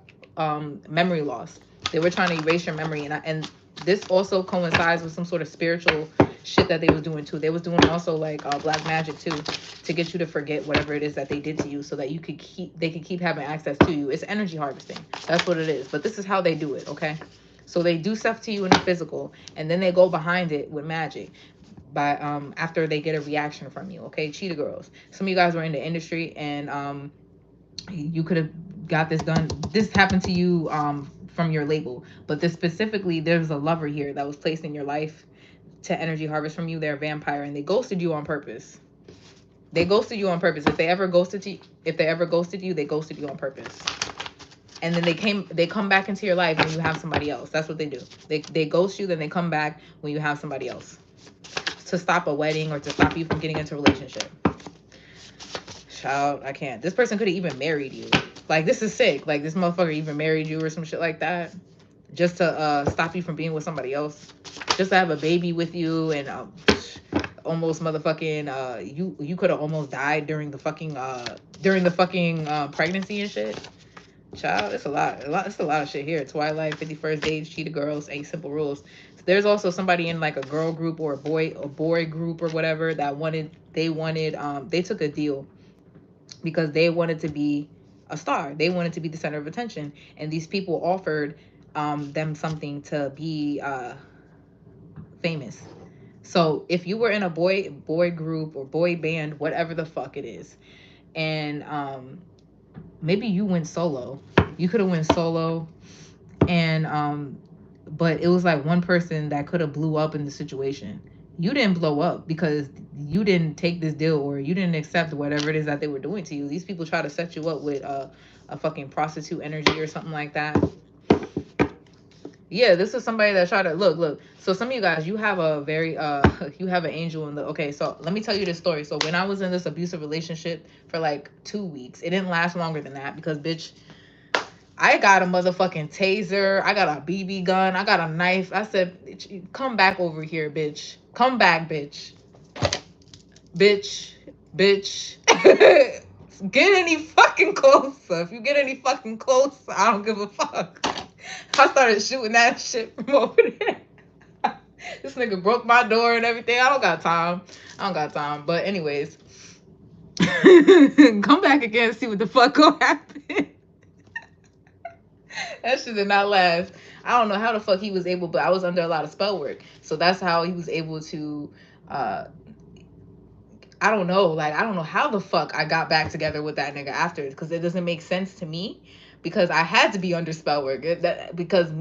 memory loss. They were trying to erase your memory, and this also coincides with some sort of spiritual shit that they was doing too. They was doing also like black magic too, to get you to forget whatever it is that they did to you, so that they could keep having access to you. It's energy harvesting. That's what it is. But this is how they do it, okay? So they do stuff to you in the physical, and then they go behind it with magic by after they get a reaction from you, okay? Cheetah girls. Some of you guys were in the industry, and you could have got this done. This happened to you from your label, but this specifically, there's a lover here that was placed in your life to energy harvest from you. They're a vampire, and they ghosted you on purpose. They ghosted you on purpose. If they ever ghosted you, they ghosted you on purpose. And then they come back into your life when you have somebody else. That's what they do. They ghost you, then they come back when you have somebody else, to stop a wedding or to stop you from getting into a relationship. Child, I can't. This person could have even married you. Like, this is sick. Like, this motherfucker even married you or some shit like that, just to stop you from being with somebody else, just to have a baby with you, and almost motherfucking you could have almost died during the fucking pregnancy and shit. Child, it's a lot. It's a lot of shit here. Twilight, 51st Days, Cheetah Girls, 8 Simple Rules. There's also somebody in like a girl group or a boy group or whatever that they took a deal because they wanted to be a star. They wanted to be the center of attention, and these people offered them something to be famous. So if you were in a boy group or boy band, whatever the fuck it is, and maybe you went solo. You could have went solo, and but it was like one person that could have blew up in the situation. You didn't blow up because you didn't take this deal, or you didn't accept whatever it is that they were doing to you. These people try to set you up with a fucking prostitute energy or something like that. Yeah, this is somebody that tried to look. So some of you guys, you have a very you have an angel in the, okay, so let me tell you this story. So when I was in this abusive relationship for like 2 weeks, it didn't last longer than that because, bitch, I got a motherfucking taser, I got a BB gun, I got a knife. I said, bitch, come back over here, bitch. Come back, bitch. Bitch. Get any fucking closer. If you get any fucking closer, I don't give a fuck. I started shooting that shit from over there. This nigga broke my door and everything. I don't got time. But anyways, come back again and see what the fuck gonna happen. That shit did not last. I don't know how the fuck he was able, but I was under a lot of spell work. So that's how he was able to I don't know. Like, I don't know how the fuck I got back together with that nigga after, because it doesn't make sense to me, because I had to be under spell work. Because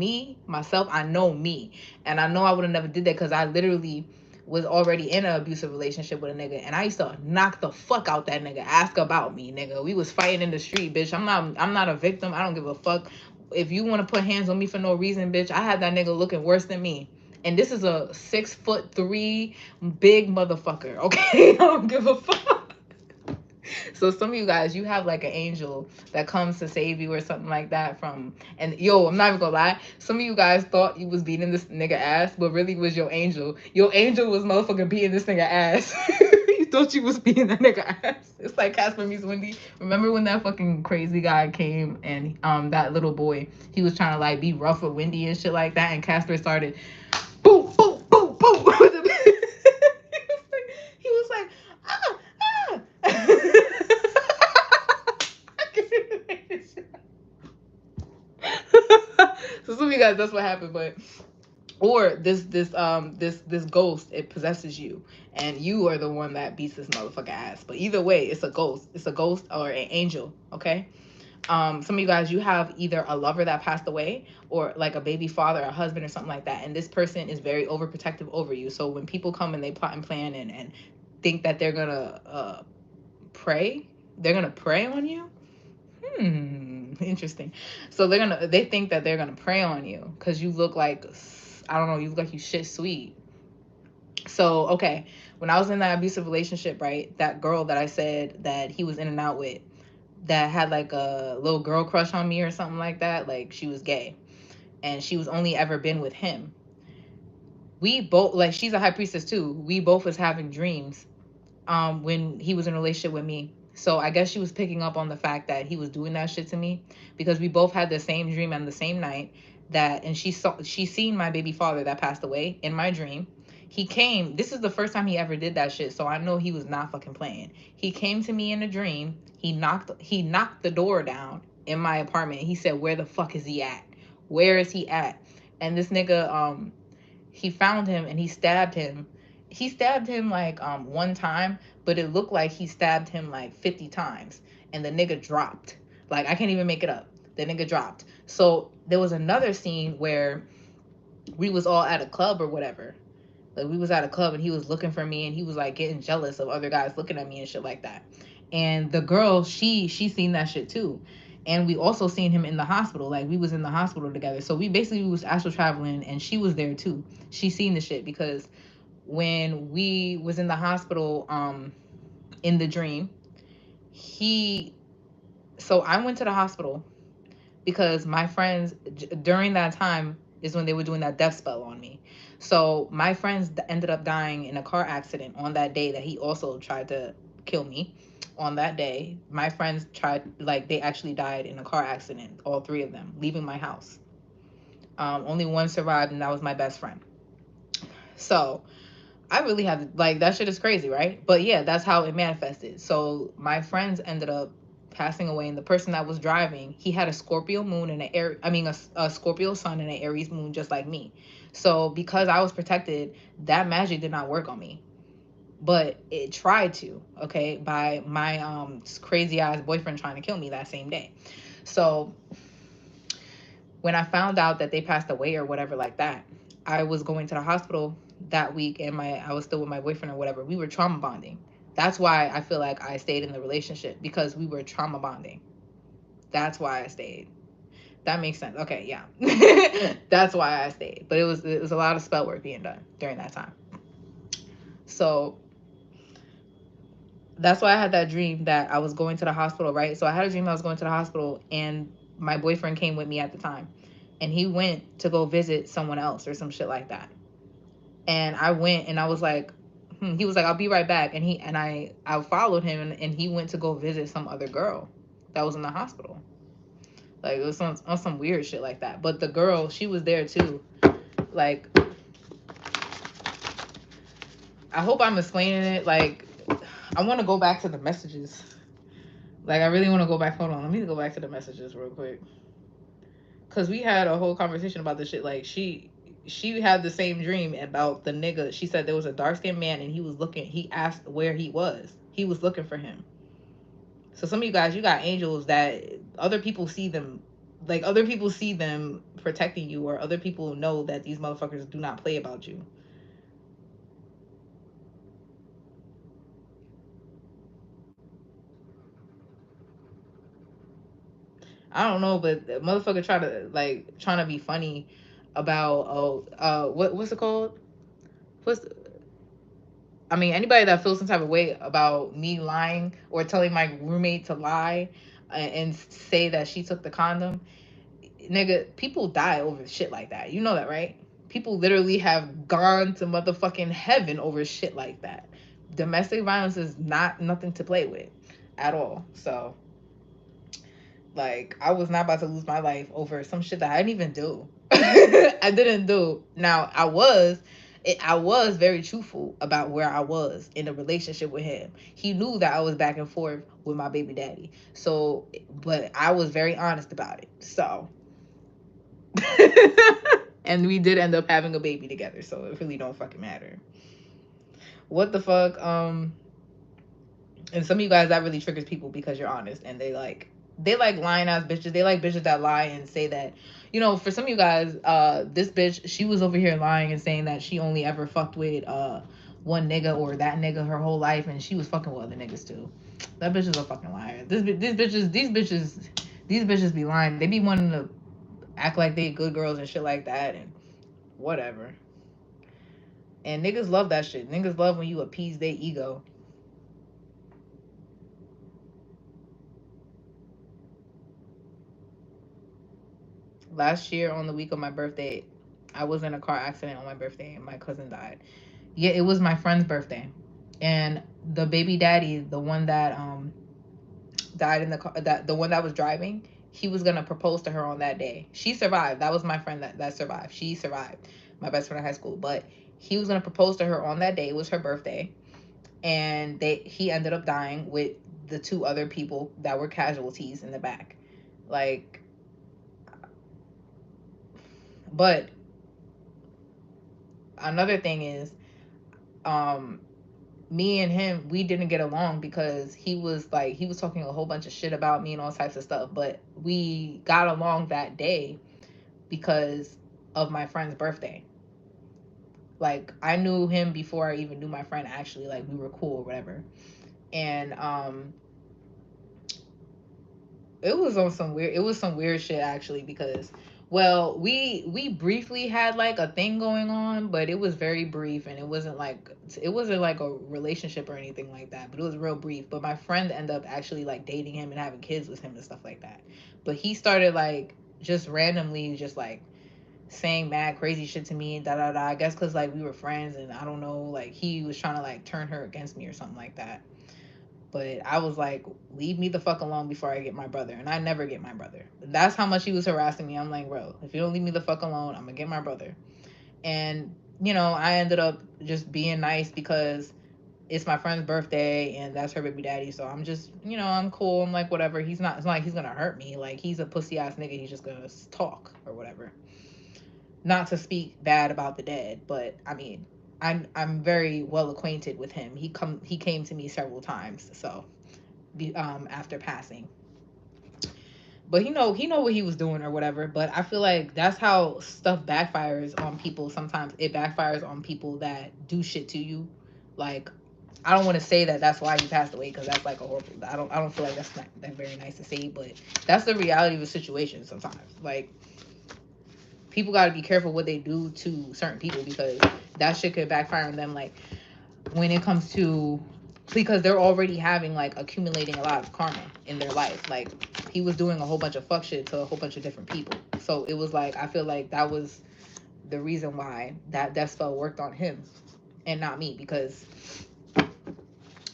myself, I know me. And I know I would have never did that, because I literally was already in an abusive relationship with a nigga, and I used to knock the fuck out that nigga. Ask about me, nigga. We was fighting in the street, bitch. I'm not a victim. I don't give a fuck. If you want to put hands on me for no reason, bitch, I had that nigga looking worse than me. And this is a 6'3" big motherfucker. Okay, I don't give a fuck. So some of you guys, you have like an angel that comes to save you or something like that from, and yo, I'm not even gonna lie, some of you guys thought you was beating this nigga ass, but really was your angel. Your angel was motherfucking beating this nigga ass. You thought you was beating that nigga ass. It's like Casper meets Wendy. Remember when that fucking crazy guy came and that little boy, he was trying to like be rough with Wendy and shit like that, and Casper started boom, boom, boom, boom. He was like, ah, ah. So some of you guys, that's what happened. But or this ghost, it possesses you, and you are the one that beats this motherfucker ass. But either way, it's a ghost. It's a ghost or an angel. Okay. Some of you guys, you have either a lover that passed away or like a baby father, a husband or something like that, and this person is very overprotective over you. So when people come and they plot and plan and think that they're gonna prey, they're gonna prey on you. Interesting. So they think that they're gonna prey on you because you look like, I don't know, you look like you shit sweet. So okay, when I was in that abusive relationship, right, that girl that I said that he was in and out with, that had like a little girl crush on me or something like that, like she was gay and she was only ever been with him. We both, like, she's a high priestess too, we both was having dreams when he was in a relationship with me. So I guess she was picking up on the fact that he was doing that shit to me, because we both had the same dream on the same night, that, and she seen my baby father that passed away in my dream. He came, this is the first time he ever did that shit, so I know he was not fucking playing. He came to me in a dream. He knocked the door down in my apartment. He said, "Where the fuck is he at? Where is he at?" And this nigga, he found him and he stabbed him. He stabbed him like one time, but it looked like he stabbed him like 50 times, and the nigga dropped. Like, I can't even make it up. The nigga dropped. So there was another scene where we was all at a club or whatever. Like, we was at a club and he was looking for me and he was like getting jealous of other guys looking at me and shit like that. And the girl, she seen that shit too. And we also seen him in the hospital. Like, we was in the hospital together. So we basically was astral traveling, and she was there too. She seen the shit because when we was in the hospital, in the dream, so I went to the hospital because my friends, during that time is when they were doing that death spell on me. So my friends ended up dying in a car accident on that day that he also tried to kill me. On that day, my friends they actually died in a car accident, all three of them, leaving my house. Only one survived, and that was my best friend. So I really had, like, that shit is crazy, right? But yeah, that's how it manifested. So my friends ended up passing away, and the person that was driving, he had a Scorpio moon and a Scorpio sun and an Aries moon, just like me. So because I was protected, that magic did not work on me, but it tried to, okay, by my crazy ass boyfriend trying to kill me that same day. So when I found out that they passed away or whatever like that, I was going to the hospital that week, and I was still with my boyfriend or whatever. We were trauma bonding. That's why I feel like I stayed in the relationship, because we were trauma bonding. That's why I stayed. That makes sense. Okay, yeah. That's why I stayed. But it was a lot of spell work being done during that time. So that's why I had that dream that I was going to the hospital, right? So I had a dream I was going to the hospital, and my boyfriend came with me at the time, and he went to go visit someone else or some shit like that. And I went, and I was like, he was like, "I'll be right back." And I followed him, and he went to go visit some other girl that was in the hospital. Like, it was on some weird shit like that. But the girl, she was there too. Like, I hope I'm explaining it. Like, I want to go back to the messages. Like, I really want to go back. Hold on, let me go back to the messages real quick. Cause we had a whole conversation about this shit. Like, she had the same dream about the nigga. She said there was a dark skinned man, and he asked where he was. He was looking for him. So some of you guys, you got angels that other people see them, like, other people see them protecting you, or other people know that these motherfuckers do not play about you. I don't know, but the motherfucker trying to be funny about what's it called? What's I mean, anybody that feels some type of way about me lying or telling my roommate to lie and say that she took the condom, nigga, people die over shit like that. You know that, right? People literally have gone to motherfucking heaven over shit like that. Domestic violence is not nothing to play with at all. So, like, I was not about to lose my life over some shit that I didn't even do. I didn't do. Now, I was very truthful about where I was in a relationship with him. He knew that I was back and forth with my baby daddy. So, but I was very honest about it. So, and we did end up having a baby together. So it really don't fucking matter. What the fuck? And some of you guys, that really triggers people because you're honest and they like lying ass bitches. They like bitches that lie and say that, you know, for some of you guys, this bitch, she was over here lying and saying that she only ever fucked with one nigga or that nigga her whole life, and she was fucking with other niggas too. That bitch is a fucking liar. These bitches be lying. They be wanting to act like they good girls and shit like that and whatever. And niggas love that shit. Niggas love when you appease their ego. Last year on the week of my birthday, I was in a car accident on my birthday and my cousin died. Yeah, it was my friend's birthday. And the baby daddy, the one that died in the car, that the one that was driving, he was gonna propose to her on that day. She survived. That was my friend that survived. She survived. My best friend in high school. But he was gonna propose to her on that day. It was her birthday. And he ended up dying with the two other people that were casualties in the back. Like, but another thing is, um me and him, we didn't get along because he was talking a whole bunch of shit about me and all types of stuff, but we got along that day because of my friend's birthday. Like, I knew him before I even knew my friend, actually. Like, we were cool or whatever. And it was some weird shit, actually, because, well, we briefly had like a thing going on, but it was very brief, and it wasn't like a relationship or anything like that, but it was real brief. But my friend ended up actually like dating him and having kids with him and stuff like that. But he started like just randomly just like saying mad crazy shit to me and da da da. I guess because like we were friends, and I don't know, like he was trying to like turn her against me or something like that. But I was like, leave me the fuck alone before I get my brother. And I never get my brother. That's how much he was harassing me. I'm like, bro, if you don't leave me the fuck alone, I'm gonna get my brother. And, you know, I ended up just being nice because it's my friend's birthday and that's her baby daddy. So I'm just, you know, I'm cool. I'm like, whatever. It's not like he's gonna hurt me. Like, he's a pussy ass nigga. He's just gonna talk or whatever. Not to speak bad about the dead, but I mean, I'm very well acquainted with him. He came to me several times. So after passing, but he know what he was doing or whatever. But I feel like that's how stuff backfires on people. Sometimes it backfires on people that do shit to you. Like, I don't want to say that that's why he passed away, because that's like a horrible, I don't feel like that's not that very nice to say, but that's the reality of the situation sometimes. Like, people got to be careful what they do to certain people, because that shit could backfire on them. Like, when it comes to, because they're already having like accumulating a lot of karma in their life. Like, he was doing a whole bunch of fuck shit to a whole bunch of different people. So it was like, I feel like that was the reason why that death spell worked on him and not me, because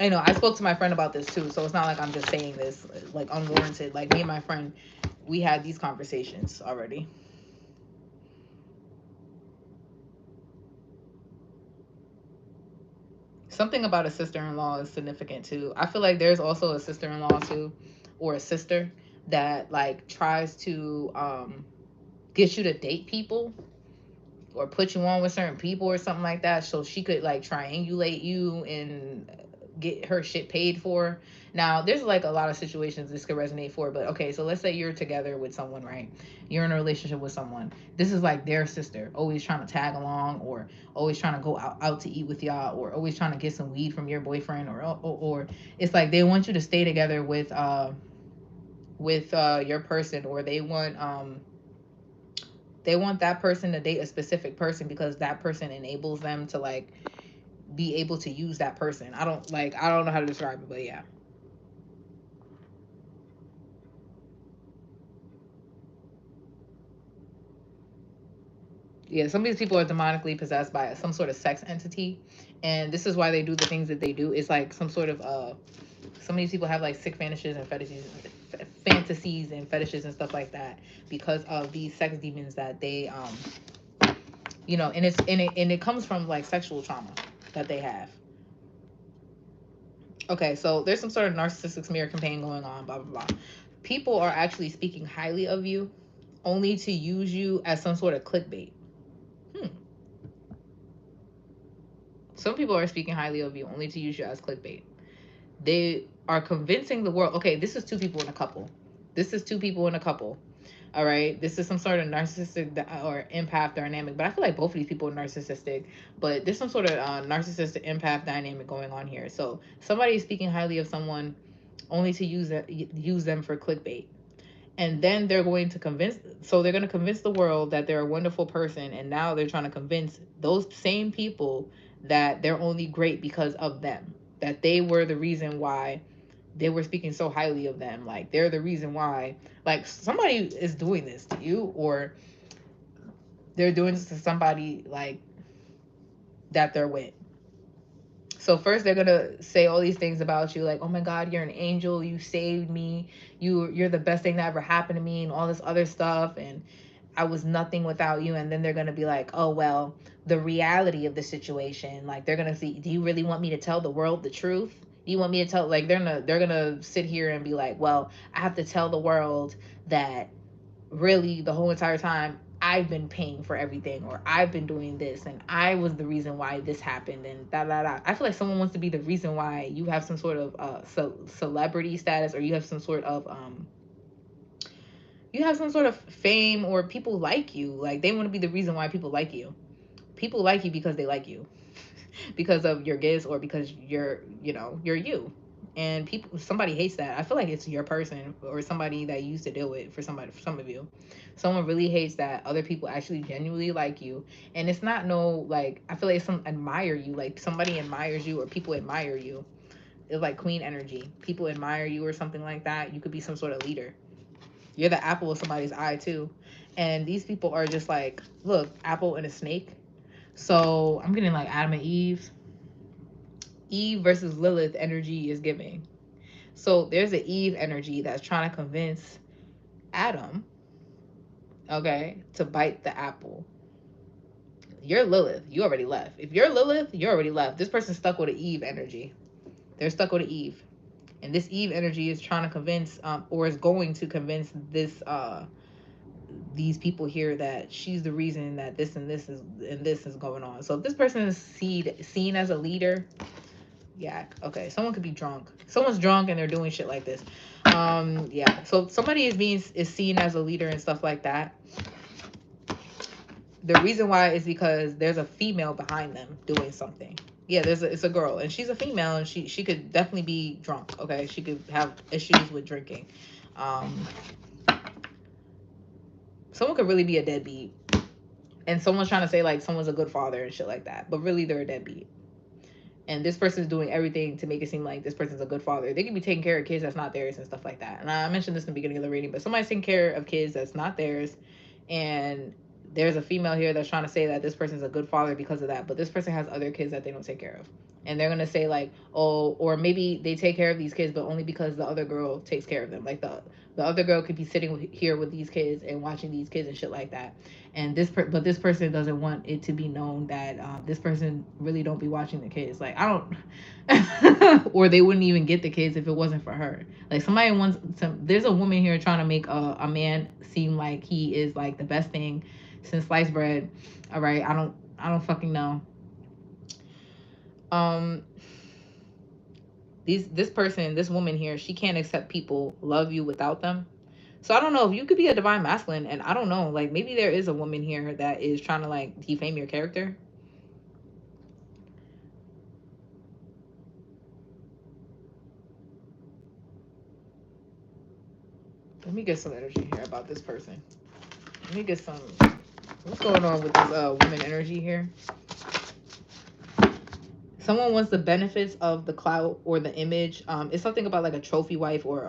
I spoke to my friend about this too. So it's not like I'm just saying this like unwarranted. Like, me and my friend, we had these conversations already. Something about a sister-in-law is significant too. I feel like there's also a sister-in-law too, or a sister that like tries to get you to date people or put you on with certain people or something like that, so she could like triangulate you and get her shit paid for. Now, there's like a lot of situations this could resonate for, but okay, so let's say you're together with someone, right? You're in a relationship with someone. This is like their sister, always trying to tag along, or always trying to go out to eat with y'all, or always trying to get some weed from your boyfriend, or it's like they want you to stay together with with your person, or they want that person to date a specific person because that person enables them to like be able to use that person. I don't know how to describe it, but yeah. Yeah, some of these people are demonically possessed by some sort of sex entity, and this is why they do the things that they do. It's like some sort of some of these people have like sick fantasies and fetishes and stuff like that because of these sex demons that they and it comes from like sexual trauma that they have. Okay, so there's some sort of narcissistic smear campaign going on, blah blah blah. People are actually speaking highly of you only to use you as some sort of clickbait. Hmm. Some people are speaking highly of you only to use you as clickbait. They are convincing the world. Okay, this is two people in a couple. This is two people in a couple. All right, this is some sort of narcissistic or empath dynamic, but I feel like both of these people are narcissistic. But there's some sort of narcissistic empath dynamic going on here. So somebody is speaking highly of someone only to use them for clickbait, and then they're going to convince. So they're going to convince the world that they're a wonderful person, and now they're trying to convince those same people that they're only great because of them, that they were the reason why they were speaking so highly of them. Like they're the reason why, like somebody is doing this to you, or they're doing this to somebody like that they're with. So first they're gonna say all these things about you, like, oh my God, you're an angel, you saved me, you're the best thing that ever happened to me, and all this other stuff, and I was nothing without you. And then they're gonna be like, oh well, the reality of the situation, like they're gonna see, do you really want me to tell the world the truth? Do you want me to tell, like they're gonna sit here and be like, well, I have to tell the world that really the whole entire time I've been paying for everything, or I've been doing this, and I was the reason why this happened, and da da da. I feel like someone wants to be the reason why you have some sort of celebrity status, or you have some sort of fame, or people like you. Like they want to be the reason why people like you. People like you because they like you, because of your gifts, or because you're you. And somebody hates that. I feel like it's your person, or somebody that you used to deal with. For some of you, someone really hates that other people actually genuinely like you. And it's not no, like, I feel like some admire you, like somebody admires you, or people admire you. It's like queen energy. People admire you or something like that. You could be some sort of leader. You're the apple of somebody's eye too. And these people are just like, look, apple and a snake. So I'm getting like Adam and Eve versus Lilith energy is giving. So there's an Eve energy that's trying to convince Adam, okay, to bite the apple. You're Lilith. You already left. If you're Lilith, you already left. This person's stuck with an Eve energy. They're stuck with an Eve. And this Eve energy is trying to convince, or is going to convince these people here that she's the reason that this is going on. So if this person is seen as a leader, yeah, okay. Someone could be drunk. Someone's drunk and they're doing shit like this. Yeah. So somebody is seen as a leader and stuff like that. The reason why is because there's a female behind them doing something. Yeah, it's a girl, and she's a female, and she could definitely be drunk. Okay, she could have issues with drinking. Um, Someone could really be a deadbeat, and someone's trying to say like someone's a good father and shit like that, but really they're a deadbeat. And this person's doing everything to make it seem like this person's a good father. They could be taking care of kids that's not theirs and stuff like that. And I mentioned this in the beginning of the reading, but somebody's taking care of kids that's not theirs, and there's a female here that's trying to say that this person's a good father because of that, but this person has other kids that they don't take care of. And they're gonna say like, oh, or maybe they take care of these kids, but only because the other girl takes care of them. Like the other girl could be sitting here with these kids and watching these kids and shit like that. And but this person doesn't want it to be known that this person really don't be watching the kids. Like I don't, or they wouldn't even get the kids if it wasn't for her. Like somebody wants some. There's a woman here trying to make a man seem like he is like the best thing since sliced bread. All right, I don't fucking know. Um, this woman here, she can't accept people love you without them. So I don't know if you could be a divine masculine, and I don't know, like maybe there is a woman here that is trying to like defame your character. Let me get some energy here about this person. Let me get some. What's going on with this woman energy here? Someone wants the benefits of the clout or the image. It's something about like a trophy wife or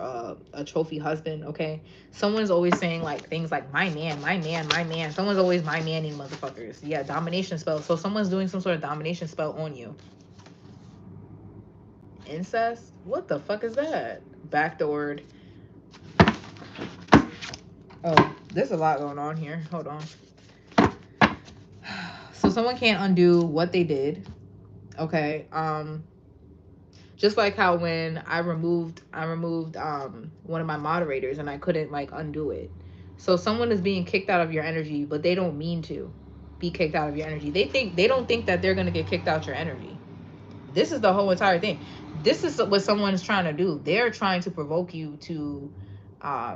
a trophy husband. Okay, someone's always saying like things like my man, my man, my man. Someone's always my manning motherfuckers. Yeah, domination spell. So someone's doing some sort of domination spell on you. Incest? What the fuck is that? Backdoored. Oh, there's a lot going on here. Hold on. So someone can't undo what they did. Okay. Just like how when I removed one of my moderators and I couldn't like undo it. So someone is being kicked out of your energy, but they don't mean to be kicked out of your energy. They don't think that they're gonna get kicked out your energy. This is the whole entire thing. This is what someone is trying to do. They're trying to provoke you to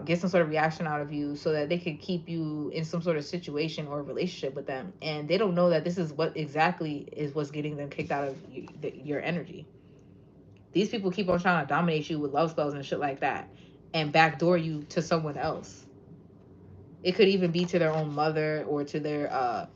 get some sort of reaction out of you so that they could keep you in some sort of situation or relationship with them. And they don't know that this is what exactly is what's getting them kicked out of your energy. These people keep on trying to dominate you with love spells and shit like that and backdoor you to someone else. It could even be to their own mother or to their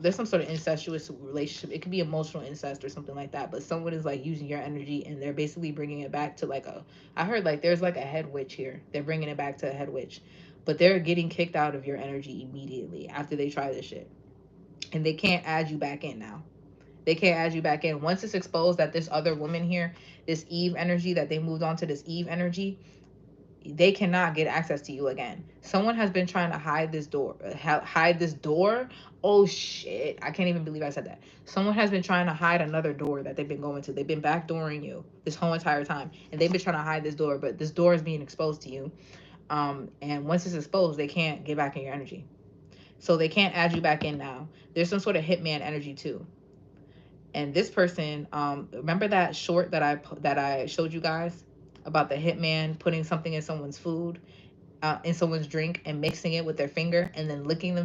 there's some sort of incestuous relationship. It could be emotional incest or something like that, but someone is like using your energy and they're basically bringing it back to like a, I heard like there's like a head witch here. They're bringing it back to a head witch, but they're getting kicked out of your energy immediately after they try this shit, and they can't add you back in now. They can't add you back in once it's exposed that this other woman here, this Eve energy, that they moved on to this Eve energy. They cannot get access to you again. Someone has been trying to hide this door. Hide this door. Oh shit! I can't even believe I said that. Someone has been trying to hide another door that they've been going to. They've been backdooring you this whole entire time, and they've been trying to hide this door. But this door is being exposed to you. And once it's exposed, they can't get back in your energy. So they can't add you back in now. There's some sort of hitman energy too. And this person, remember that short that I showed you guys about the hitman putting something in someone's food, in someone's drink, and mixing it with their finger, and then licking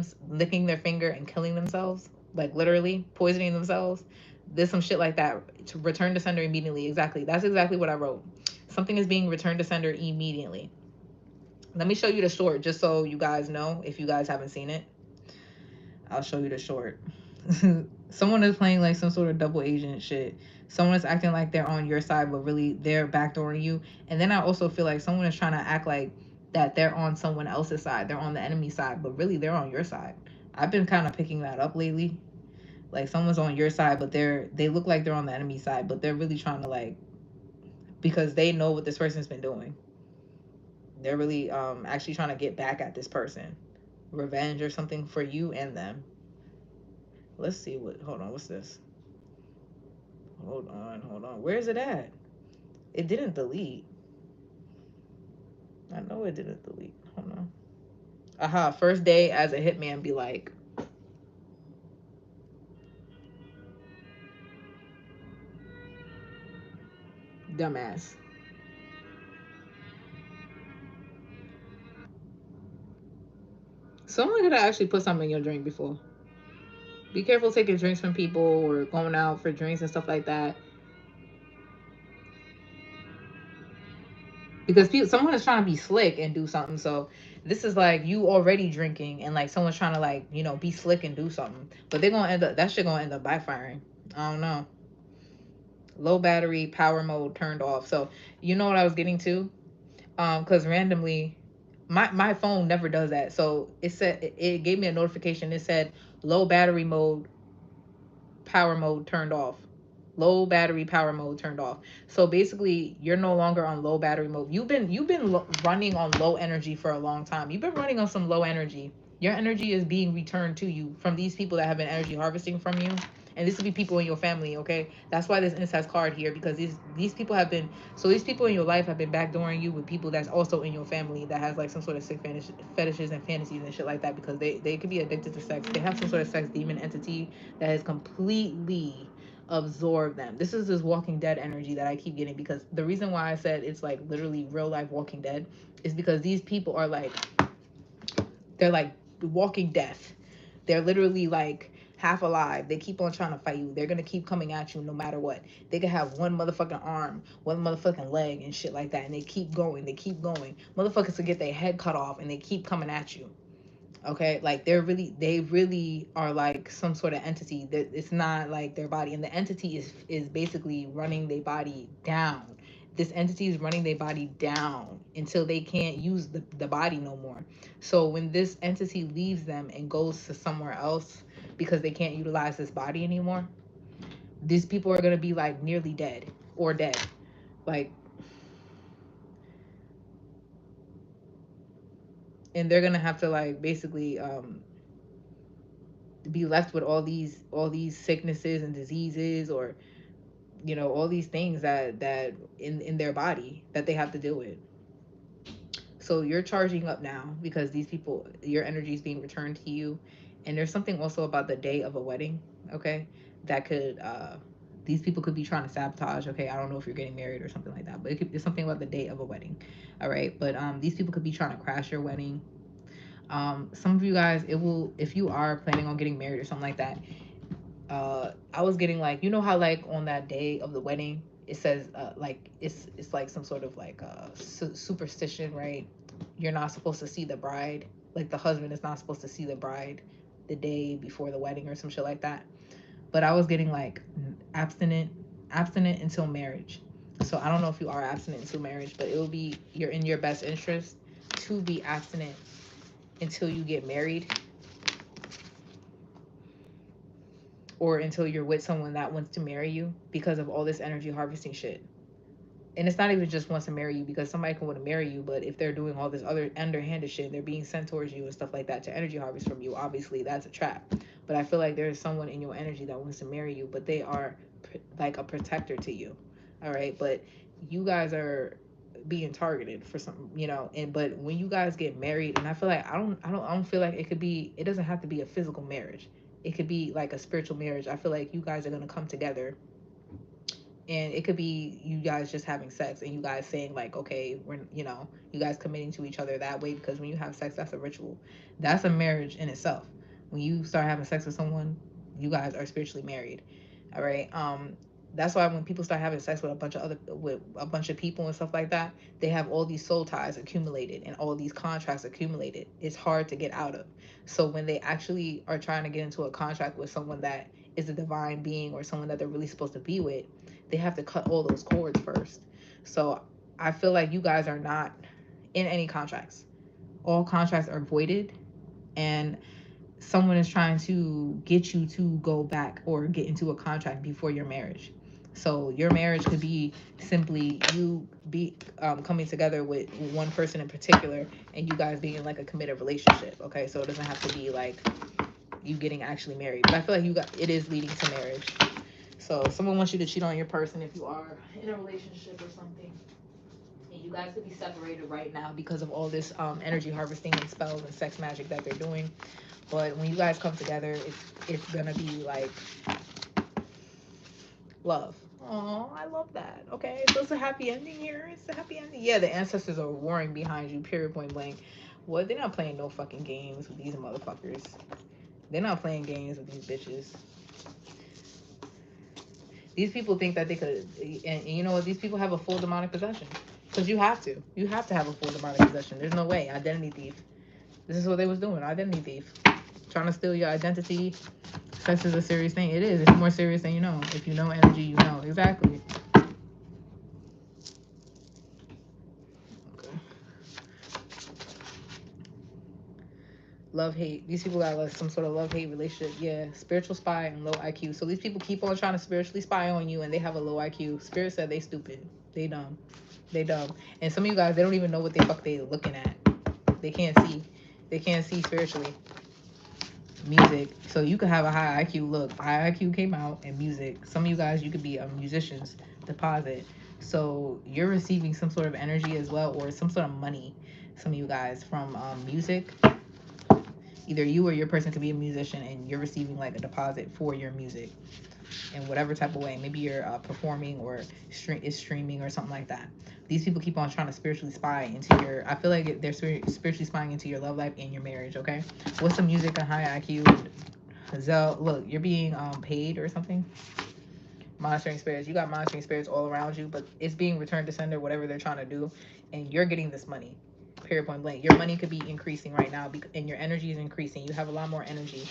their finger and killing themselves, like literally poisoning themselves. There's some shit like that. To return to sender immediately. Exactly. That's exactly what I wrote. Something is being returned to sender immediately. Let me show you the short just so you guys know if you guys haven't seen it. I'll show you the short. Someone is playing like some sort of double agent shit. Someone is acting like they're on your side, but really they're backdooring you. And then I also feel like someone is trying to act like that they're on someone else's side. They're on the enemy side, but really they're on your side. I've been kind of picking that up lately. Like someone's on your side, but they look like they're on the enemy side, but they're really trying to like, because they know what this person's been doing. They're really actually trying to get back at this person. Revenge or something for you and them. Let's see what, hold on, what's this? Hold on. Where is it at? It didn't delete. I know it didn't delete. Hold on. Aha, first day as a hitman be like. Dumbass. Someone could have actually put something in your drink before. Be careful taking drinks from people or going out for drinks and stuff like that. Because someone is trying to be slick and do something. So this is like you already drinking and like someone's trying to like, you know, be slick and do something. But they're gonna end up, that shit gonna end up backfiring. I don't know. Low battery, power mode turned off. So you know what I was getting to? Because randomly my phone never does that. So it said, it gave me a notification. It said low battery mode, power mode turned off. Low battery power mode turned off. So basically you're no longer on low battery mode. You've been running on low energy for a long time. You've been running on some low energy. Your energy is being returned to you from these people that have been energy harvesting from you. And this will be people in your family, okay? That's why this incest card here, because these people have been, so these people in your life have been backdooring you with people that's also in your family that has like some sort of sick fetishes and fantasies and shit like that, because they could be addicted to sex. They have some sort of sex demon entity that has completely absorb them. This is this Walking Dead energy that I keep getting, because the reason why I said it's like literally real life Walking Dead is because these people are like, they're like walking death. They're literally like half alive. They keep on trying to fight you. They're gonna keep coming at you no matter what. They could have one motherfucking arm, one motherfucking leg, and shit like that, and they keep going. They keep going. Motherfuckers will get their head cut off, and they keep coming at you. Okay, like they really are like some sort of entity. That it's not like their body, and the entity is basically running their body down. This entity is running their body down until they can't use the body no more. So when this entity leaves them and goes to somewhere else because they can't utilize this body anymore, these people are gonna be like nearly dead or dead. Like, and they're gonna have to like basically be left with all these sicknesses and diseases, or all these things that in their body that they have to deal with. So you're charging up now because these people, your energy is being returned to you. And there's something also about the day of a wedding, okay, that could these people could be trying to sabotage. Okay, I don't know if you're getting married or something like that, but it's something about the day of a wedding. All right, but these people could be trying to crash your wedding. Some of you guys, it will, if you are planning on getting married or something like that, I was getting like, how like on that day of the wedding it says like it's like some sort of like superstition, right? You're not supposed to see the bride, like the husband is not supposed to see the bride the day before the wedding or some shit like that. But I was getting like abstinent until marriage. So I don't know if you are abstinent until marriage, but it will be you're in your best interest to be abstinent until you get married, or until you're with someone that wants to marry you, because of all this energy harvesting shit. And it's not even just wants to marry you, because somebody can want to marry you, but if they're doing all this other underhanded shit, they're being sent towards you and stuff like that to energy harvest from you, obviously that's a trap. But I feel like there's someone in your energy that wants to marry you, but they are like a protector to you. All right, but you guys are being targeted for something, and but when you guys get married, and I feel like I don't feel like it doesn't have to be a physical marriage. It could be like a spiritual marriage. I feel like you guys are going to come together, and it could be you guys just having sex and you guys saying like, okay, we're, you guys committing to each other that way, because when you have sex, that's a ritual. That's a marriage in itself. When you start having sex with someone, you guys are spiritually married. All right. That's why when people start having sex with a bunch of people and stuff like that, they have all these soul ties accumulated and all these contracts accumulated. It's hard to get out of. So when they actually are trying to get into a contract with someone that is a divine being or someone that they're really supposed to be with, they have to cut all those cords first. So I feel like you guys are not in any contracts. All contracts are voided, and someone is trying to get you to go back or get into a contract before your marriage. So your marriage could be simply you be coming together with one person in particular, and you guys being in like a committed relationship. Okay, so it doesn't have to be like you getting actually married. But I feel like it is leading to marriage. So someone wants you to cheat on your person if you are in a relationship or something. And you guys could be separated right now because of all this energy harvesting and spells and sex magic that they're doing. But when you guys come together, it's gonna be like love. Oh, I love that. Okay, so it's a happy ending here. It's a happy ending. Yeah, the ancestors are warring behind you. Period. Point blank. Well, they're not playing no fucking games with these motherfuckers. They're not playing games with these bitches. These people think that they could, and you know what? These people have a full demonic possession. Because you have to. You have to have a full demonic possession. There's no way. Identity thief. This is what they was doing. Identity thief. Trying to steal your identity. Sex is a serious thing. It is. It's more serious than you know. If you know energy, you know. Exactly. Okay. Love hate. These people got like some sort of love hate relationship. Yeah, spiritual spy and low IQ. So these people keep on trying to spiritually spy on you, and they have a low IQ. Spirit said they stupid. They dumb. They dumb. And some of you guys, they don't even know what the fuck they looking at. They can't see. They can't see spiritually. Music. So you could have a high IQ. Look, high IQ came out, and music. Some of you guys, you could be a musician's deposit. So you're receiving some sort of energy as well, or some sort of money. Some of you guys from music. Either you or your person could be a musician, and you're receiving like a deposit for your music in whatever type of way. Maybe you're performing or is streaming or something like that. These people keep on trying to spiritually spy into your, I feel like they're spiritually spying into your love life and your marriage. Okay, what's the music and high IQ Look, you're being paid or something. Monitoring spirits. You got monitoring spirits all around you, but it's being returned to sender, whatever they're trying to do, and you're getting this money. Period, point blank. Your money could be increasing right now, and your energy is increasing. You have a lot more energy,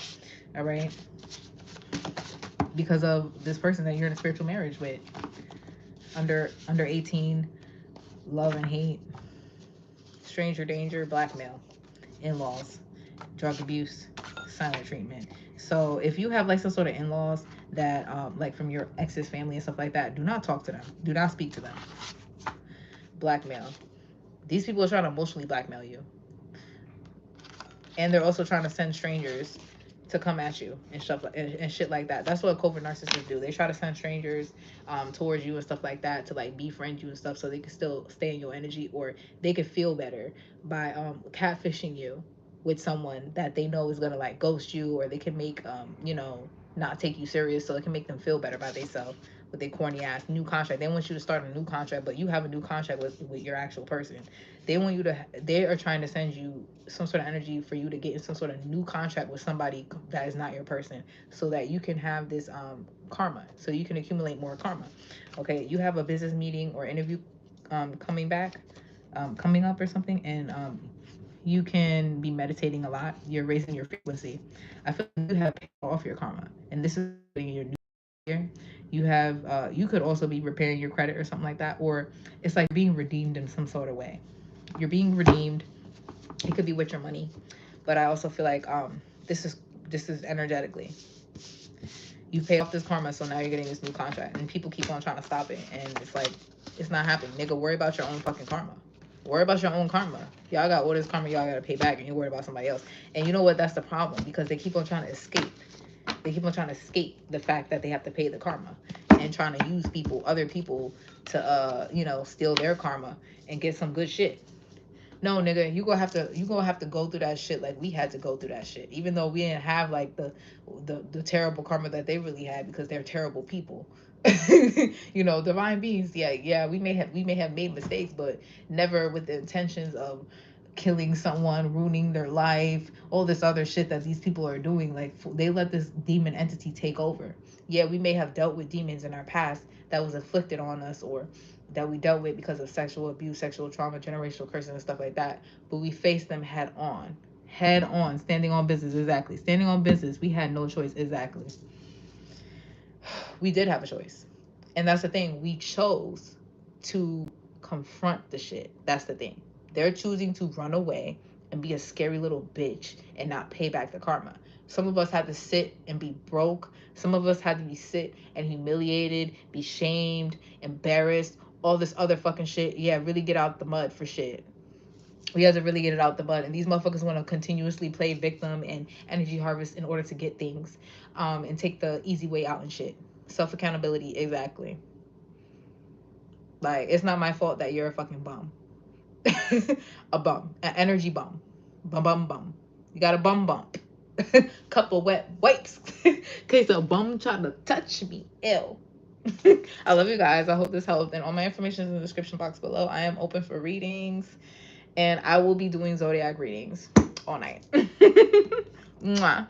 all right, because of this person that you're in a spiritual marriage with. Under 18, love and hate, stranger danger, blackmail, in-laws, drug abuse, silent treatment. So if you have like some sort of in-laws that like from your ex's family and stuff like that, do not talk to them. Do not speak to them. Blackmail. These people are trying to emotionally blackmail you. And they're also trying to send strangers to come at you and stuff and shit like that. That's what covert narcissists do. They try to send strangers towards you and stuff like that to like befriend you and stuff so they can still stay in your energy, or they could feel better by catfishing you with someone that they know is gonna like ghost you, or they can make not take you serious, so it can make them feel better about themselves with their corny ass new contract. They want you to start a new contract, but you have a new contract with your actual person. They are trying to send you some sort of energy for you to get in some sort of new contract with somebody that is not your person, so that you can have this karma, so you can accumulate more karma. Okay, you have a business meeting or interview coming up or something, and you can be meditating a lot. You're raising your frequency. I feel like you have paid off your karma, and this is in your new year. You have you could also be repairing your credit or something like that, or it's like being redeemed in some sort of way. You're being redeemed. It could be with your money, but I also feel like this is energetically. You pay off this karma, so now you're getting this new contract, and people keep on trying to stop it, and it's like it's not happening. Nigga, worry about your own fucking karma. Worry about your own karma. Y'all got all this karma y'all gotta pay back, and you're worried about somebody else. And you know what? That's the problem, because they keep on trying to escape. They keep on trying to escape the fact that they have to pay the karma, and trying to use other people to steal their karma and get some good shit. No, nigga, you gonna have to go through that shit like we had to go through that shit. Even though we didn't have like the terrible karma that they really had, because they're terrible people. Divine beings, yeah, we may have made mistakes, but never with the intentions of killing someone, ruining their life, all this other shit that these people are doing. Like, they let this demon entity take over. Yeah, we may have dealt with demons in our past that was inflicted on us, or that we dealt with because of sexual abuse, sexual trauma, generational curses, and stuff like that. But we faced them head on. Head on. Standing on business, exactly. Standing on business. We had no choice, exactly. We did have a choice. And that's the thing. We chose to confront the shit. That's the thing. They're choosing to run away and be a scary little bitch and not pay back the karma. Some of us had to sit and be broke. Some of us had to be sit and humiliated, be shamed, embarrassed, all this other fucking shit. Yeah, really get out the mud for shit. We have to really get it out the mud. And these motherfuckers want to continuously play victim and energy harvest in order to get things, and take the easy way out and shit. Self accountability, exactly. Like, it's not my fault that you're a fucking bum. A bum, an energy bum, bum bum bum. You got a bum bump. Couple wet wipes. Case a bum tried to touch me. Ew. I love you guys. I hope this helped. And all my information is in the description box below. I am open for readings, and I will be doing zodiac readings all night. Mwah.